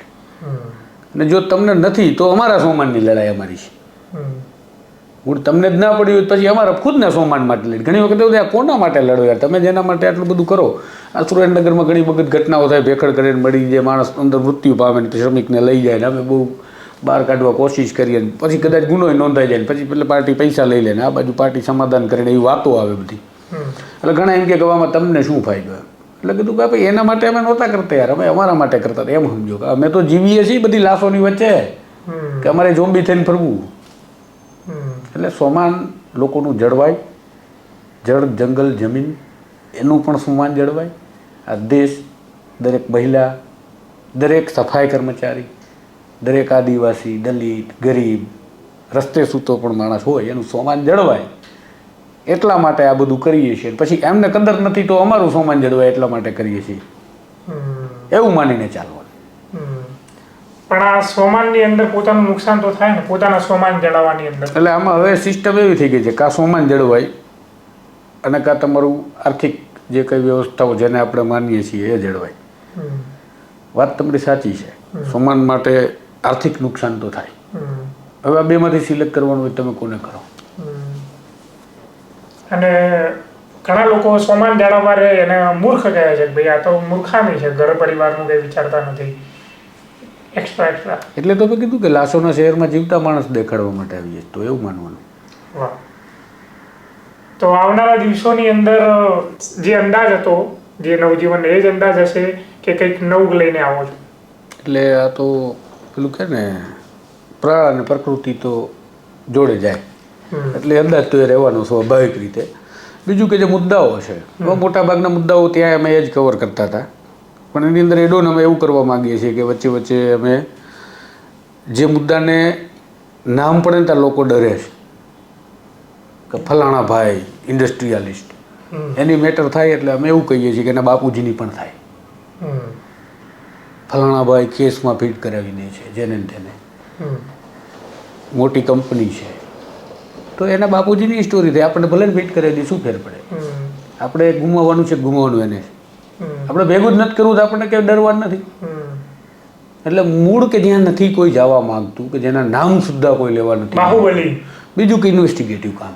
અને જો તમને નથી તો અમારા સોમાનની લડાઈ અમારી છે. હું તમને જ ના પડી હોય પછી અમારા ખુદના સોમાન માટે લડી. ઘણી વખત એવું થાય કોના માટે લડો યાર, તમે જેના માટે આટલું બધું કરો. આ સુરેન્દ્રનગરમાં ઘણી વખત ઘટનાઓ થાય, ભેખડ કરીને મળી જે માણસ અંદર મૃત્યુ પામે ને શ્રમિકને લઈ જાય ને અમે બહુ બહાર કાઢવા કોશિશ કરીએ ને પછી કદાચ ગુનો નોંધાઈ જાય ને પછી પેલા પાર્ટી પૈસા લઈ લે ને આ બાજુ પાર્ટી સમાધાન કરીને એવી વાતો આવે બધી. એટલે ઘણા એમ કે આમાં તમને શું ફાયદો એમ. એટલે કીધું કે ભાઈ એના માટે અમે નહોતા કરતા યાર, અમે અમારા માટે કરતા હતા. એમ સમજો કે અમે તો જીવીએ છીએ બધી લાશોની વચ્ચે કે અમારે ઝોમ્બી થઈને ફરવું. એટલે સોમાન લોકોનું જળવાય, જળ જંગલ જમીન એનું પણ સોમાન જળવાય. આ દેશ દરેક મહિલા, દરેક સફાઈ કર્મચારી, દરેક આદિવાસી, દલિત, ગરીબ, રસ્તે સૂતો પણ માણસ હોય એનું સોમાન જળવાય. એટલા માટે આ બધું કરીએ છીએ. પછી એમને કદર નથી તો અમારું સોમાન જળવાય એટલા માટે કરીએ છીએ, એવું માનીને ચાલવાનું. પણ આ સ્વમાનની અંદર પોતાનું નુકસાન તો થાય ને, પોતાના સ્વમાન જળવવાની અંદર. એટલે આમાં હવે સિસ્ટમ એવી થઈ ગઈ છે કાં સ્વમાન જળવાય અને કાં તમારું આર્થિક જે કઈ વ્યવસ્થાઓ જેને આપણે માનીએ છીએ એ જળવાય. વાત તમારી સાચી છે, સ્વમાન માટે આર્થિક નુકસાન તો થાય. હવે આ બેમાંથી સિલેક્ટ કરવાનું હોય તમે કોને કરો. અને ઘણા લોકો સ્વમાન જાળવવા રહે એને મૂર્ખ કહે છે કે ભાઈ આ તો મૂર્ખામી છે, ઘર પરિવારનું કંઈ વિચારતા નથી, એક્સ્ટ્રા. એટલે તો મેં કીધું કે લાશોના શહેરમાં જીવતા માણસ દેખાડવા માટે આવીએ તો એવું માનવાનું. વાહ. તો આવનારા દિવસોની અંદર જે અંદાજ હતો જે નવજીવન એ જ અંદાજ હશે કે કંઈક નવું લઈને આવો છો? એટલે આ તો પેલું કે ને પ્રાણ અને પ્રકૃતિ તો જોડે જાય, એટલે અંદાજ તો એ રહેવાનો સ્વાભાવિક રીતે. બીજું કે જે મુદ્દાઓ છે મોટા ભાગના મુદ્દાઓ ત્યાં અમે એ જ કવર કરતા હતા, પણ એની અંદર એડોન અમે એવું કરવા માગીએ છીએ કે વચ્ચે વચ્ચે અમે જે મુદ્દાને નામ પડે ને ત્યાં લોકો ડરે છે કે ફલાણા ભાઈ ઇન્ડસ્ટ્રીયાલિસ્ટ, એની મેટર થાય એટલે અમે એવું કહીએ છીએ કે એના બાપુજીની પણ થાય. ફલાણા ભાઈ કેસમાં ફિટ કરાવીને છે જેને તેને, મોટી કંપની છે તો એના બાપુજીની સ્ટોરી થાય, આપણે ભલે ફિટ કરાવી શું ફેર પડે. આપણે ગુમાવવાનું છે ગુમાવવાનું એને, આપણે ભેગું જ નથી કરવું તો આપણને ક્યાંય ડરવાનું નથી. એટલે મૂળ કે જ્યાં નથી કોઈ જવા માંગતું, કે જેના નામ સુદ્ધા કોઈ લેવા નથી, બાહુબલી. બીજું કે ઇન્વેસ્ટિગેટિવ કામ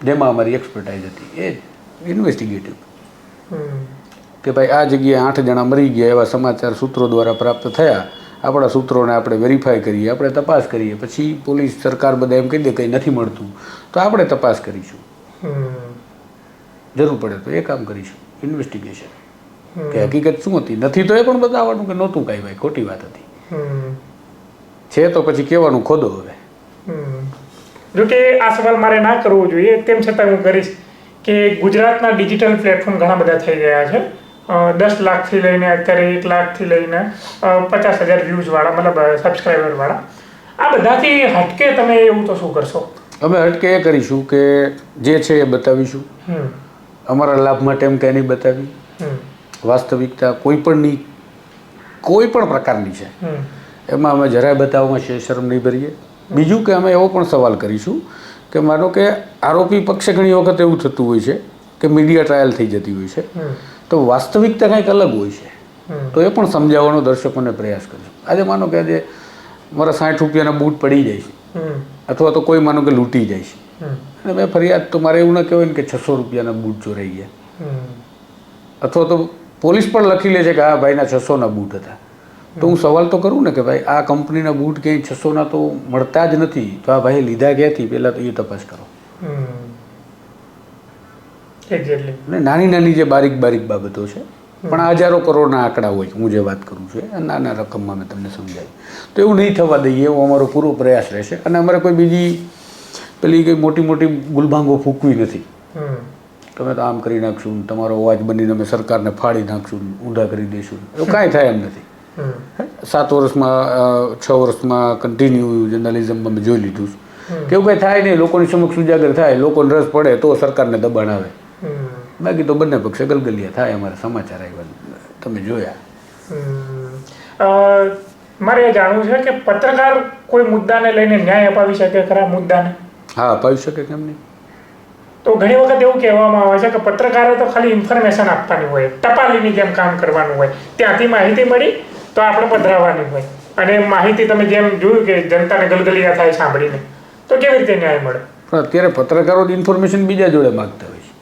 જેમાં અમારી એક્સપર્ટાઇઝ હતી એ ઇન્વેસ્ટિગેટિવ, કે ભાઈ આ જગ્યાએ 8 જણા મરી ગયા એવા સમાચાર સૂત્રો દ્વારા પ્રાપ્ત થયા, આપણા સૂત્રોને આપણે વેરીફાઈ કરીએ, આપણે તપાસ કરીએ, પછી પોલીસ સરકાર બધા એમ કહી દે કંઈ નથી મળતું તો આપણે તપાસ કરીશું, જરૂર પડે તો એ કામ કરીશું ઇન્વેસ્ટિગેશન, કે હકીકત શું હતી, નથી તો એ પણ બતાવવાનું કે નહોતું કાંઈ ભાઈ ખોટી વાત હતી, છે તો પછી કહેવાનું ખોદો. હવે જોકે આ સવાલ મારે ના કરવો જોઈએ, તેમ છતાં હું કરીશ કે ગુજરાતના ડિજિટલ પ્લેટફોર્મ ઘણા બધા થઈ ગયા છે. 10 લાખથી લઈને અત્યારે 1 લાખથી લઈને 50,000 વ્યૂઝવાળા, મતલબ સબસ્ક્રાઈબરવાળા. આ બધાથી હટકે તમે એવું તો શું કરશો? અમે હટકે એ કરીશું કે જે છે એ બતાવીશું, અમારા લાભ માટે એમ કંઈ નહીં બતાવી, વાસ્તવિકતા કોઈ પણ પ્રકારની છે એમાં અમે જરાય બતાવવામાં શરમ નહીં ભરીએ. બીજું કે અમે એવો પણ સવાલ કરીશું કે માનો કે આરોપી પક્ષે ઘણી વખત એવું થતું હોય છે કે મીડિયા ટ્રાયલ થઈ જતી હોય છે, તો વાસ્તવિકતા કંઈક અલગ હોય છે, તો એ પણ સમજાવવાનો દર્શકોને પ્રયાસ કરજો. આજે માનો કે આજે મારા 60 રૂપિયાના બૂટ પડી જાય છે, અથવા તો કોઈ માનો કે લૂંટી જાય છે, અને મેં ફરિયાદ તો મારે એવું ના કહેવાય ને કે 600 રૂપિયાના બૂટ ચોરાઈ ગયા, અથવા તો પોલીસ પણ લખી લે છે કે આ ભાઈના 600ના બૂટ હતા, તો હું સવાલ તો કરું ને કે ભાઈ આ કંપનીના બૂટ ક્યાંય 600ના તો મળતા જ નથી, તો આ ભાઈ લીધા ક્યાંથી પહેલાં તો એ તપાસ કરો. અને નાની નાની જે બારીક બાબતો છે, પણ હજારો કરોડના આંકડા હોય, હું જે વાત કરું છું એ નાના રકમમાં મેં તમને સમજાવી, તો એવું નહીં થવા દઈએ એવો અમારો પૂરો પ્રયાસ રહેશે. અને અમારે કોઈ બીજી પેલી કંઈ મોટી ગુલભાંગો ફૂંકવી નથી, તમે તો આમ કરી નાખશું, તમારો અવાજ બનીને અમે સરકારને ફાડી નાખશું, ઊંધા કરી દઈશું, એવું કાંઈ થાય એમ નથી. 7 વર્ષમાં 6 વર્ષમાં કન્ટિન્યુ જર્નલિઝમમાં મેં જોઈ લીધું કે એવું કંઈ થાય નહીં, લોકોની સમક્ષ ઉજાગર થાય, લોકોને રસ પડે તો સરકારને દબાણ આવે, બાકી તો બંને પક્ષે ગલગલિયા થાય. અમારા સમાચાર આવ્યા તમે જોયા. મારે એ જાણવું છે કે પત્રકાર કોઈ મુદ્દાને લઈને ન્યાય અપાવી શકે ખરા? મુદ્દાને હા અપાવી શકે, કેમ નહીં? તો ઘણી વખત એવું કહેવામાં આવે છે કે પત્રકારે તો ખાલી ઇન્ફોર્મેશન આપવાની હોય, ટપાલીની જેમ કામ કરવાનું હોય, ત્યાંથી માહિતી મળી તો આપણે પધરાવવાની હોય, અને માહિતી તમે જેમ જોયું કે જનતાને ગલગલિયા થાય સાંભળીને, તો કેવી રીતે ન્યાય મળે? પણ અત્યારે પત્રકારો ઇન્ફોર્મેશન બીજા જોડે માગતા હોય છે,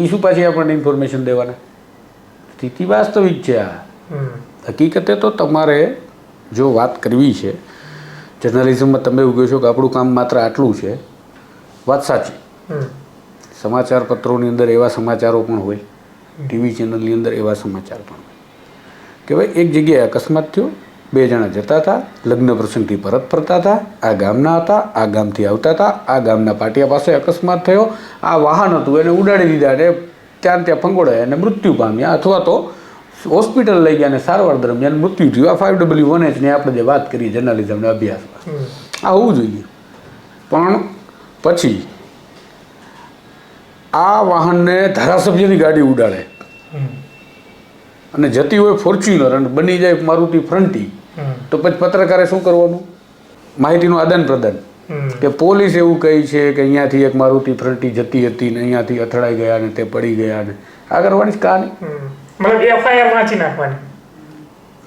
એ શું પાછી આપણને ઇન્ફોર્મેશન દેવાના? સ્થિતિ વાસ્તવિક છે આ. હકીકતે તો તમારે જો વાત કરવી છે જર્નલિઝમમાં, તમે એવું કહો છો કે આપણું કામ માત્ર આટલું છે, વાત સાચી. સમાચાર પત્રોની અંદર એવા સમાચારો પણ હોય, ટીવી ચેનલની અંદર એવા સમાચાર પણ હોય કે ભાઈ એક જગ્યાએ અકસ્માત થયો, 2 જણા જતા હતા, લગ્ન પ્રસંગથી પરત ફરતા હતા, આ ગામના હતા, આ ગામથી આવતા હતા, આ ગામના પાટિયા પાસે અકસ્માત થયો, આ વાહન હતું એને ઉડાડી દીધા અને ત્યાં ફંગોળાયા અને મૃત્યુ પામ્યા, અથવા તો હોસ્પિટલ લઈ ગયા અને સારવાર દરમિયાન મૃત્યુ થયું. આ 5W1H ને આપણે જે વાત કરીએ જર્નલિઝમના અભ્યાસમાં આ હોવું જોઈએ. પણ પછી આ વાહનને ધારાસભ્યની ગાડી ઉડાડે અને જતી હોય ફોર્ચ્યુનર અને બની જાય મારુતિ ફ્રન્ટી, તો પછી પત્રકારે શું કરવાનું? માહિતીનું આદાન પ્રદાન. કે પોલીસ એવું કહે છે કે અહીંયાથી એક મારુતિ ફ્રન્ટી જતી હતી ને અહીંયાથી અથડાઈ ગયા ને તે પડી ગયા ને આ કરવાની જ કહાની. મતલબ એફઆઈઆર વાંચી નાખવાની.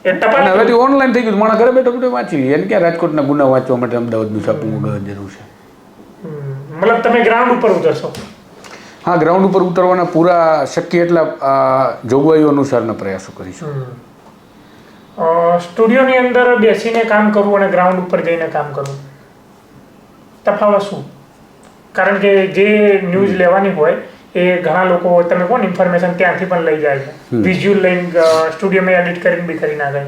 અને હવેથી ઓનલાઈન થઈ ગયું, માણસ ઘરે બેઠો બેઠો વાંચી લે. એને ક્યાં રાજકોટના ગુના વાંચવા માટે અમદાવાદનું છાપું મંગાવવાની જરૂર છે? મતલબ તમે ગ્રાઉન્ડ ઉપર ઉતરશો? હા, ગ્રાઉન્ડ ઉપર ઉતરવાના પૂરા શક્ય એટલા જોગવાઈઓ અનુસારના પ્રયાસો કરીશું. સ્ટુડિયોની અંદર બેસીને કામ કરવું અને ગ્રાઉન્ડ ઉપર જઈને કામ કરવું, તફાવત શું? કારણ કે જે ન્યૂઝ લેવાની હોય એ ઘણા લોકો તમે કોણ ઇન્ફોર્મેશન ત્યાંથી પણ લઈ જાય છે, વિઝ્યુઅલ લઈને સ્ટુડિયોમાં એડિટ કરીને બી કરી નાખે.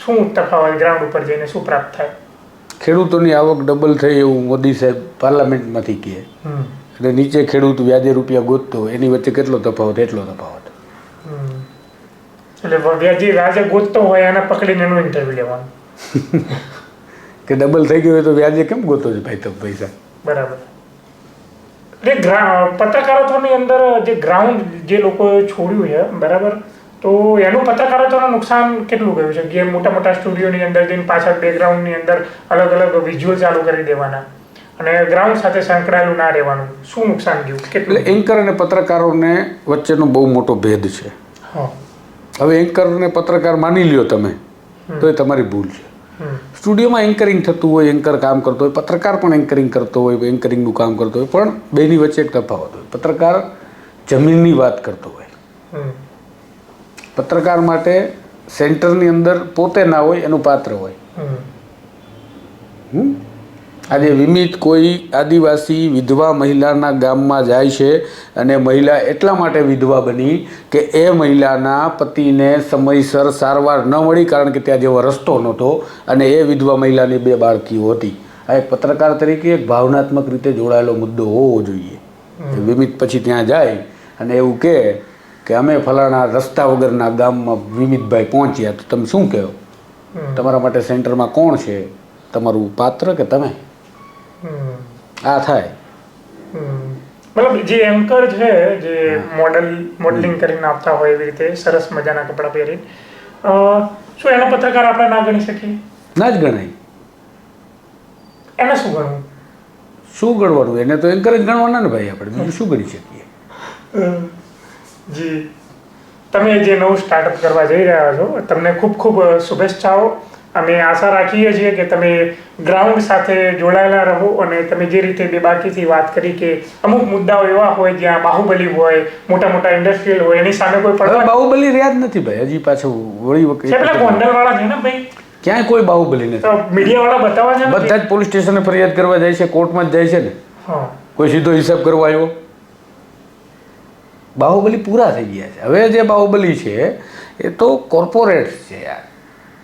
શું તફાવત ગ્રાઉન્ડ ઉપર જઈને શું પ્રાપ્ત થાય? ખેડૂતોની આવક ડબલ થઈ એવું મોદી સાહેબ પાર્લામેન્ટમાંથી કહે, એટલે નીચે ખેડૂત વ્યાજે રૂપિયા ગોતતો, એની વચ્ચે કેટલો તફાવત? એટલો તફાવત. એટલે વ્યાજે વ્યાજે ગોતતો હોય એને પકડીને એનું ઇન્ટરવ્યુ લેવાનું કે ડબલ થઈ ગયું હોય તો વ્યાજે કેમ ગોતો છે ભાઈ તમે પૈસા? બરાબર. એટલે પત્રકારત્વની અંદર જે ગ્રાઉન્ડ જે લોકોએ છોડ્યું છે, બરાબર, તો એનું પત્રકારત્વનું નુકસાન કેટલું ગયું છે? કે મોટા મોટા સ્ટુડિયોની અંદર જઈને પાછળ બેકગ્રાઉન્ડની અંદર અલગ અલગ વિઝ્યુઅલ ચાલુ કરી દેવાના અને ગ્રાઉન્ડ સાથે સંકળાયેલું ના રહેવાનું, શું નુકસાન ગયું? એટલે એન્કર અને પત્રકારોને વચ્ચેનો બહુ મોટો ભેદ છે. હવે એન્કર અને પત્રકાર માની લ્યો તમે તો એ તમારી ભૂલ છે. સ્ટુડિયોમાં એન્કરિંગ થતું હોય, એન્કર કામ કરતો હોય, પત્રકાર પણ એન્કરિંગ કરતો હોય, એન્કરિંગનું કામ કરતો હોય, પણ બેની વચ્ચે એક તફાવત હોય. પત્રકાર જમીનની વાત કરતો હોય. પત્રકાર માટે સેન્ટરની અંદર પોતે ના હોય, એનું પાત્ર હોય. આજે વિમિત કોઈ આદિવાસી વિધવા મહિલાના ગામમાં જાય છે અને મહિલા એટલા માટે વિધવા બની કે એ મહિલાના પતિને સમયસર સારવાર ન મળી, કારણ કે ત્યાં જેવો રસ્તો નહોતો અને એ વિધવા મહિલાની 2 બાળકીઓ હતી. આ એક પત્રકાર તરીકે એક ભાવનાત્મક રીતે જોડાયેલો મુદ્દો હોવો જોઈએ. વિમિત પછી ત્યાં જાય અને એવું કે અમે ફલાણા રસ્તા વગરના ગામમાં વિમિતભાઈ પહોંચ્યા, તો તમે શું કહો? તમારા માટે સેન્ટરમાં કોણ છે? તમારું પાત્ર કે તમે? આ થાય. મતલબ જે એન્કર છે, જે મોડલિંગ કરીને આપતા હોય એવી રીતે સરસ મજાના કપડાં પહેરી, શું એનો પત્રકાર આપણે ના ગણી શકીએ? ના જ ગણાય. એને શું ગણવું? શું ગણવાનું? એને તો એન્કર જ ગણવાના ને ભાઈ. આપણે બીજું શું ગણી શકીએ? જી, તમે જે નવું સ્ટાર્ટઅપ કરવા જઈ રહ્યા છો, તમને ખૂબ ખૂબ શુભેચ્છાઓ. અમે આશા રાખીએ છીએ કે તમે ગ્રાઉન્ડ સાથે જોડાયેલા રહો અને તમે જે રીતે બેબાકીથી વાત કરી કે અમુક મુદ્દાઓ એવા હોય જ્યાં બાહુબલી હોય, મોટા મોટા ઇન્ડસ્ટ્રીયલ હોય, એની સામે કોઈ પડવા. બાહુબલી રહ્યા જ નથી ભાઈ. હજી પાછું વળી વખત પેલા ગોંડલવાળા છે ને ભાઈ, ક્યાંય કોઈ બાહુબલી નથી. મીડિયાવાળા બતાવવા છે, બધા જ પોલીસ સ્ટેશને ફરિયાદ કરવા જાય છે, કોર્ટમાં જ જાય છે ને. કોઈ સીધો હિસાબ કરવા આવ્યો? બાહુબલી પૂરા થઈ ગયા છે. હવે જે બાહુબલી છે એ તો કોર્પોરેટ્સ છે યાર.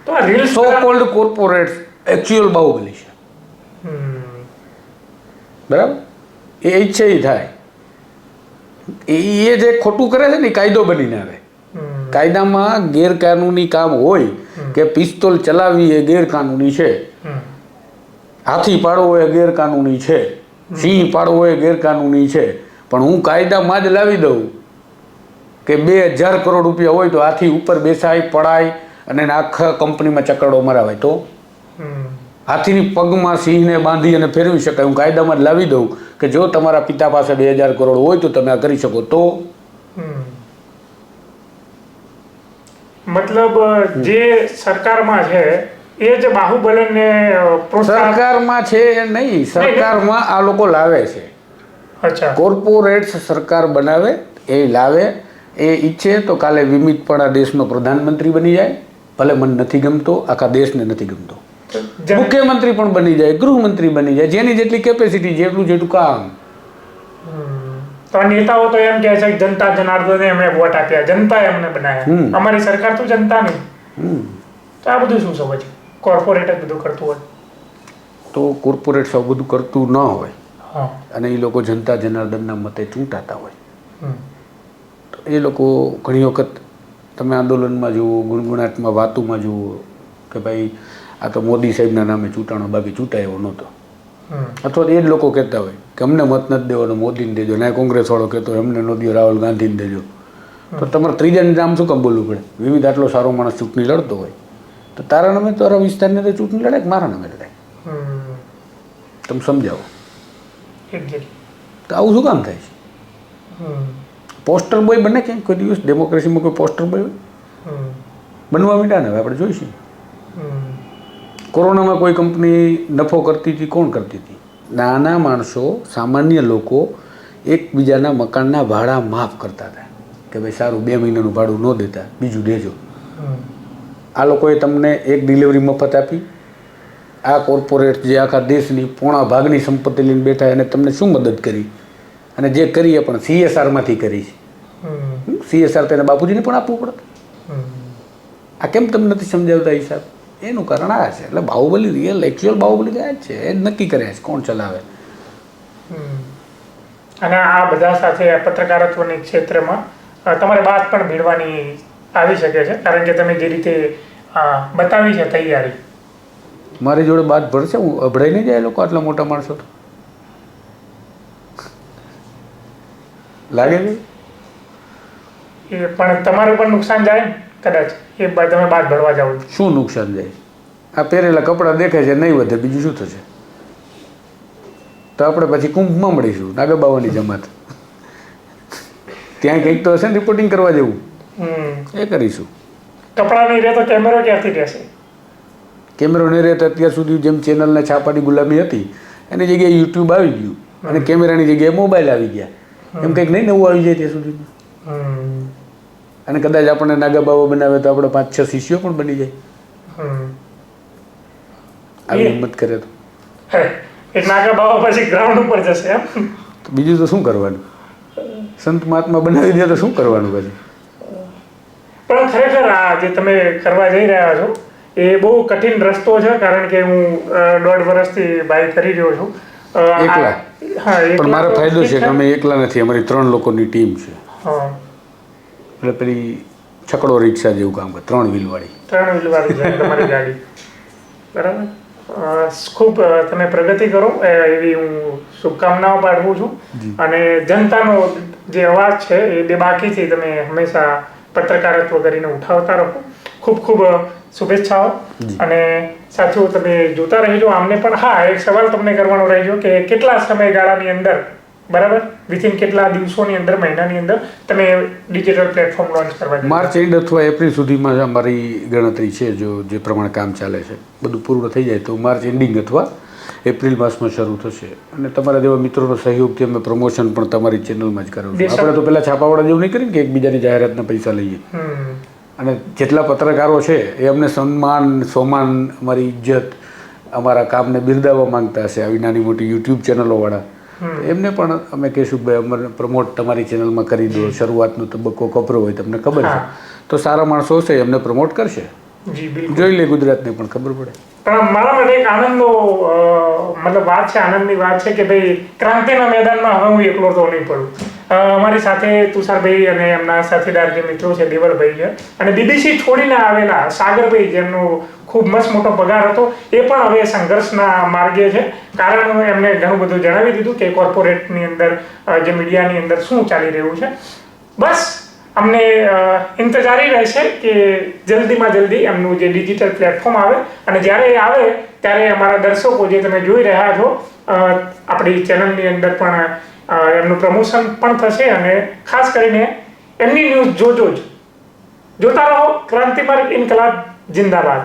તો આ રીલ સો કોલ્ડ કોર્પોરેટ્સ એકચ્યુઅલ બાહુબલી છે. બરાબર? એ ઈચ્છે એ થાય. એ જે ખોટું કરે છે ને એ કાયદો બનીને આવે. કાયદામાં ગેરકાનૂની કામ હોય કે પિસ્તોલ ચલાવવી એ ગેરકાનૂની છે, હાથી પાડવો એ ગેરકાનૂની છે, સિંહ પાડવો એ ગેરકાનૂની છે, પણ હું કાયદામાં જ લાવી દઉં કે 2000 કરોડ રૂપિયા હોય તો હાથી ઉપર બેસાય, પડાય અને આખા કંપનીમાં ચકરડો મરાવાય. તો હાથીની પગમાં સિંહને બાંધી અને ફેરવી શકાય. હું કાયદામાં જ લાવી દઉં કે જો તમારા પિતા પાસે 2000 કરોડ હોય તો તમે આ કરી શકો. તો મતલબ જે સરકારમાં છે એ જ બાહુબલીને સરકારમાં છે નહીં, સરકારમાં આ લોકો લાવે છે. અચ્છા, કોર્પોરેટ્સ સરકાર બનાવે, એ લાવે, એ ઈચ્છે તો કાલે વિમિત પણ આ દેશનો પ્રધાનમંત્રી બની જાય. ભલે મને નથી ગમતો, આખા દેશને નથી ગમતો. મુખ્યમંત્રી પણ બની જાય, ગૃહમંત્રી બની જાય, જેની જેટલી કેપેસિટી, જેટલું કામ. તો નેતાઓ તો એમ કહે છે કે જનતા જનાર્દને એમણે વોટ આપ્યા, જનતાએ એમને બનાવ્યા, અમારી સરકાર તો જનતા નહીં. તો આ બધું શું સમજ? કોર્પોરેટ જ બધું કરતું હોય તો કોર્પોરેટ સૌ બધું કરતું ન હોય અને એ લોકો જનતા જનાર્દનના મતે ચૂંટાતા હોય. તો એ લોકો ઘણી વખત તમે આંદોલનમાં જુઓ, ગુણગુણાટમાં વાતોમાં જુઓ કે ભાઈ આ તો મોદી સાહેબના નામે ચૂંટાણો, બાકી ચૂંટાય એવો નહોતો. અથવા એ જ લોકો કહેતા હોય કે અમને મત નથી દેવાનો, મોદીને દેજો. ના, કોંગ્રેસવાળો કહેતો એમને ન દો, રાહુલ ગાંધીને દેજો. તો તમારે ત્રીજાનું નામ શું કામ બોલવું પડે? વિવિધ આટલો સારો માણસ ચૂંટણી લડતો હોય તો તારા નામે તારા વિસ્તારની તો ચૂંટણી લડાય કે મારા નામે લડાય? તમે સમજાવો. તો આવું શું કામ થાય છે? પોસ્ટર બોય બને ક્યાંક કોઈ દિવસ ડેમોક્રેસીમાં કોઈ પોસ્ટર બોય બનવા માંડ્યા ને હવે આપણે જોઈશું. કોરોનામાં કોઈ કંપની નફો કરતી હતી? કોણ કરતી હતી? નાના માણસો, સામાન્ય લોકો એકબીજાના મકાનના ભાડા માફ કરતા હતા કે ભાઈ સારું 2 મહિનાનું ભાડું ન દેતા, બીજું દેજો. આ લોકોએ તમને એક ડિલિવરી મફત આપી. આ કોર્પોરેટ જે આખા દેશની પોણા ભાગની સંપત્તિ લઈને બેઠા એને તમને શું મદદ કરી? અને જે કરીએ પણ CSRમાંથી કરી છે. CSR તેને બાપુજીને પણ આપવું પડે. આ કેમ તમને નથી સમજાવતા હિસાબ? એનું કારણ આ છે. એટલે બાહુબલી રિયલ એકચ્યુઅલ બાહુબલી આ જ છે. એ જ નક્કી કરે છે કોણ ચલાવે. અને આ બધા સાથે પત્રકારત્વની ક્ષેત્રમાં તમારે વાત પણ ભીડવાની આવી શકે છે, કારણ કે તમે જે રીતે બતાવી છે તૈયારી. મારી જોડે બાદ ભરશે? હું અભડાઈ નહીં જાય લોકો આટલા મોટા માણસો તો લાગે છે. એ પણ તમારું પણ નુકસાન જાય કદાચ એ તમે બાદ ભરવા જાઓ. શું નુકસાન જાય? આ પહેરેલા કપડાં દેખાય છે નહીં વધે, બીજું શું થશે? તો આપણે પછી કુંભમાં મળીશું, નાગા બાવાની જમાત. ત્યાં કંઈક તો હશે ને રિપોર્ટિંગ કરવા જેવું, એ કરીશું. કપડાં નહીં રહે તો કેમેરો ક્યાંથી રહેશે? કેમેરો નહીં રહે તો અત્યાર સુધી જેમ ચેનલને છાપાની ગુલામી હતી એની જગ્યાએ યુટ્યુબ આવી ગયું અને કેમેરાની જગ્યાએ મોબાઈલ આવી ગયા. એમ કંઈક નહીં નવું આવી જાય ત્યાં સુધી. અને કદાચ આપણે નાગા બાવા બનાવે તો આપણે 5-6 શિષ્યો પણ બની જાય. આવી હિંમત કરે તો એ નાગા બાવા પછી ગ્રાઉન્ડ ઉપર જશે એમ. તો બીજું તો શું કરવાનું? સંત મહાત્મા બનાવી દે તો શું કરવાનું પછી? પણ ખરેખર આ જે તમે કરવા જઈ રહ્યા છો એ બહુ કઠિન રસ્તો છે, કારણ કે હું 1.5 વર્ષથી બાઇક કરી રહ્યો છું એકલા. હા, પણ મારો ફાયદો છે કે અમે એકલા નથી, અમારી 3 લોકોની ટીમ છે. એટલે પેલી છકડો રિક્ષા જેવું કામ કરે, 3 વ્હીલવાળી. 3 વ્હીલવાળી છે તમારી ગાડી, બરાબર. ખૂબ તમે પ્રગતિ કરો એવી હું શુભકામનાઓ પાઠવું છું. અને જનતાનો જે અવાજ છે એ બેબાકીથી તમે હંમેશા પત્રકારત્વ કરીને ઉઠાવતા રહો. ખૂબ ખૂબ શુભેચ્છાઓ. અને સાથીઓ તમે જોતા રહેજો આમને પણ. હા, એક સવાલ તમને કરવાનો રહેજો કે કેટલા સમયગાળાની અંદર, બરાબર, વિથિન કેટલા દિવસોની અંદર, મહિનાની અંદર તમે ડિજિટલ પ્લેટફોર્મ લોન્ચ કરવા? માર્ચ એન્ડ અથવા એપ્રિલ સુધીમાં અમારી ગણતરી છે. જો જે પ્રમાણે કામ ચાલે છે બધું પૂર્ણ થઈ જાય તો માર્ચ એન્ડિંગ અથવા એપ્રિલ માસમાં શરૂ થશે. અને તમારા જેવા મિત્રોનો સહયોગથી અમે પ્રમોશન પણ તમારી ચેનલમાં જ કરાવું છું. આપણે તો પેલા છાપાવાળા જેવું નહીં કરીને કે એકબીજાની જાહેરાતના પૈસા લઈએ. અને જેટલા પત્રકારો છે એ અમને સન્માન, સોમાન, અમારી ઇજ્જત, અમારા કામને બિરદાવવા માંગતા હશે, આવી નાની મોટી યુટ્યુબ ચેનલોવાળા, એમને પણ અમે કહીશું ભાઈ અમને પ્રમોટ તમારી ચેનલમાં કરી દો. શરૂઆતનો તબક્કો કપરો હોય, તમને ખબર છે. તો સારા માણસો હશે એમને પ્રમોટ કરશે. જોઈ લે, ગુજરાતને પણ ખબર પડે. પણ મારા માટે એક આનંદનો મતલબ વાત છે, આનંદની વાત છે કે ભાઈ ક્રાંતિના મેદાનમાં હવે હું એકલો તો નહીં પડું. અમારી સાથે તુષારભાઈ અને એમના સાથીદાર જે મિત્રો છે દેવલભાઈ છે, અને BBC છોડીને આવેલા સાગરભાઈ જેમનો ખૂબ મસ્ત મોટો પગાર હતો, એ પણ હવે સંઘર્ષના માર્ગે છે. કારણ એમને ઘણું બધું જણાવી દીધું કે કોર્પોરેટની અંદર, જે મીડિયાની અંદર શું ચાલી રહ્યું છે. બસ અમને ઇંતજારી રહેશે કે જલ્દીમાં જલ્દી એમનું જે ડિજિટલ પ્લેટફોર્મ આવે, અને જ્યારે એ આવે ત્યારે અમારા દર્શકો જે તમે જોઈ રહ્યા છો આપણી ચેનલની અંદર પણ એમનું પ્રમોશન પણ થશે. અને ખાસ કરીને એમની ન્યૂઝ જોતા રહો. ક્રાંતિમાર્ગ ઇન્કલાબ જિંદાબાદ.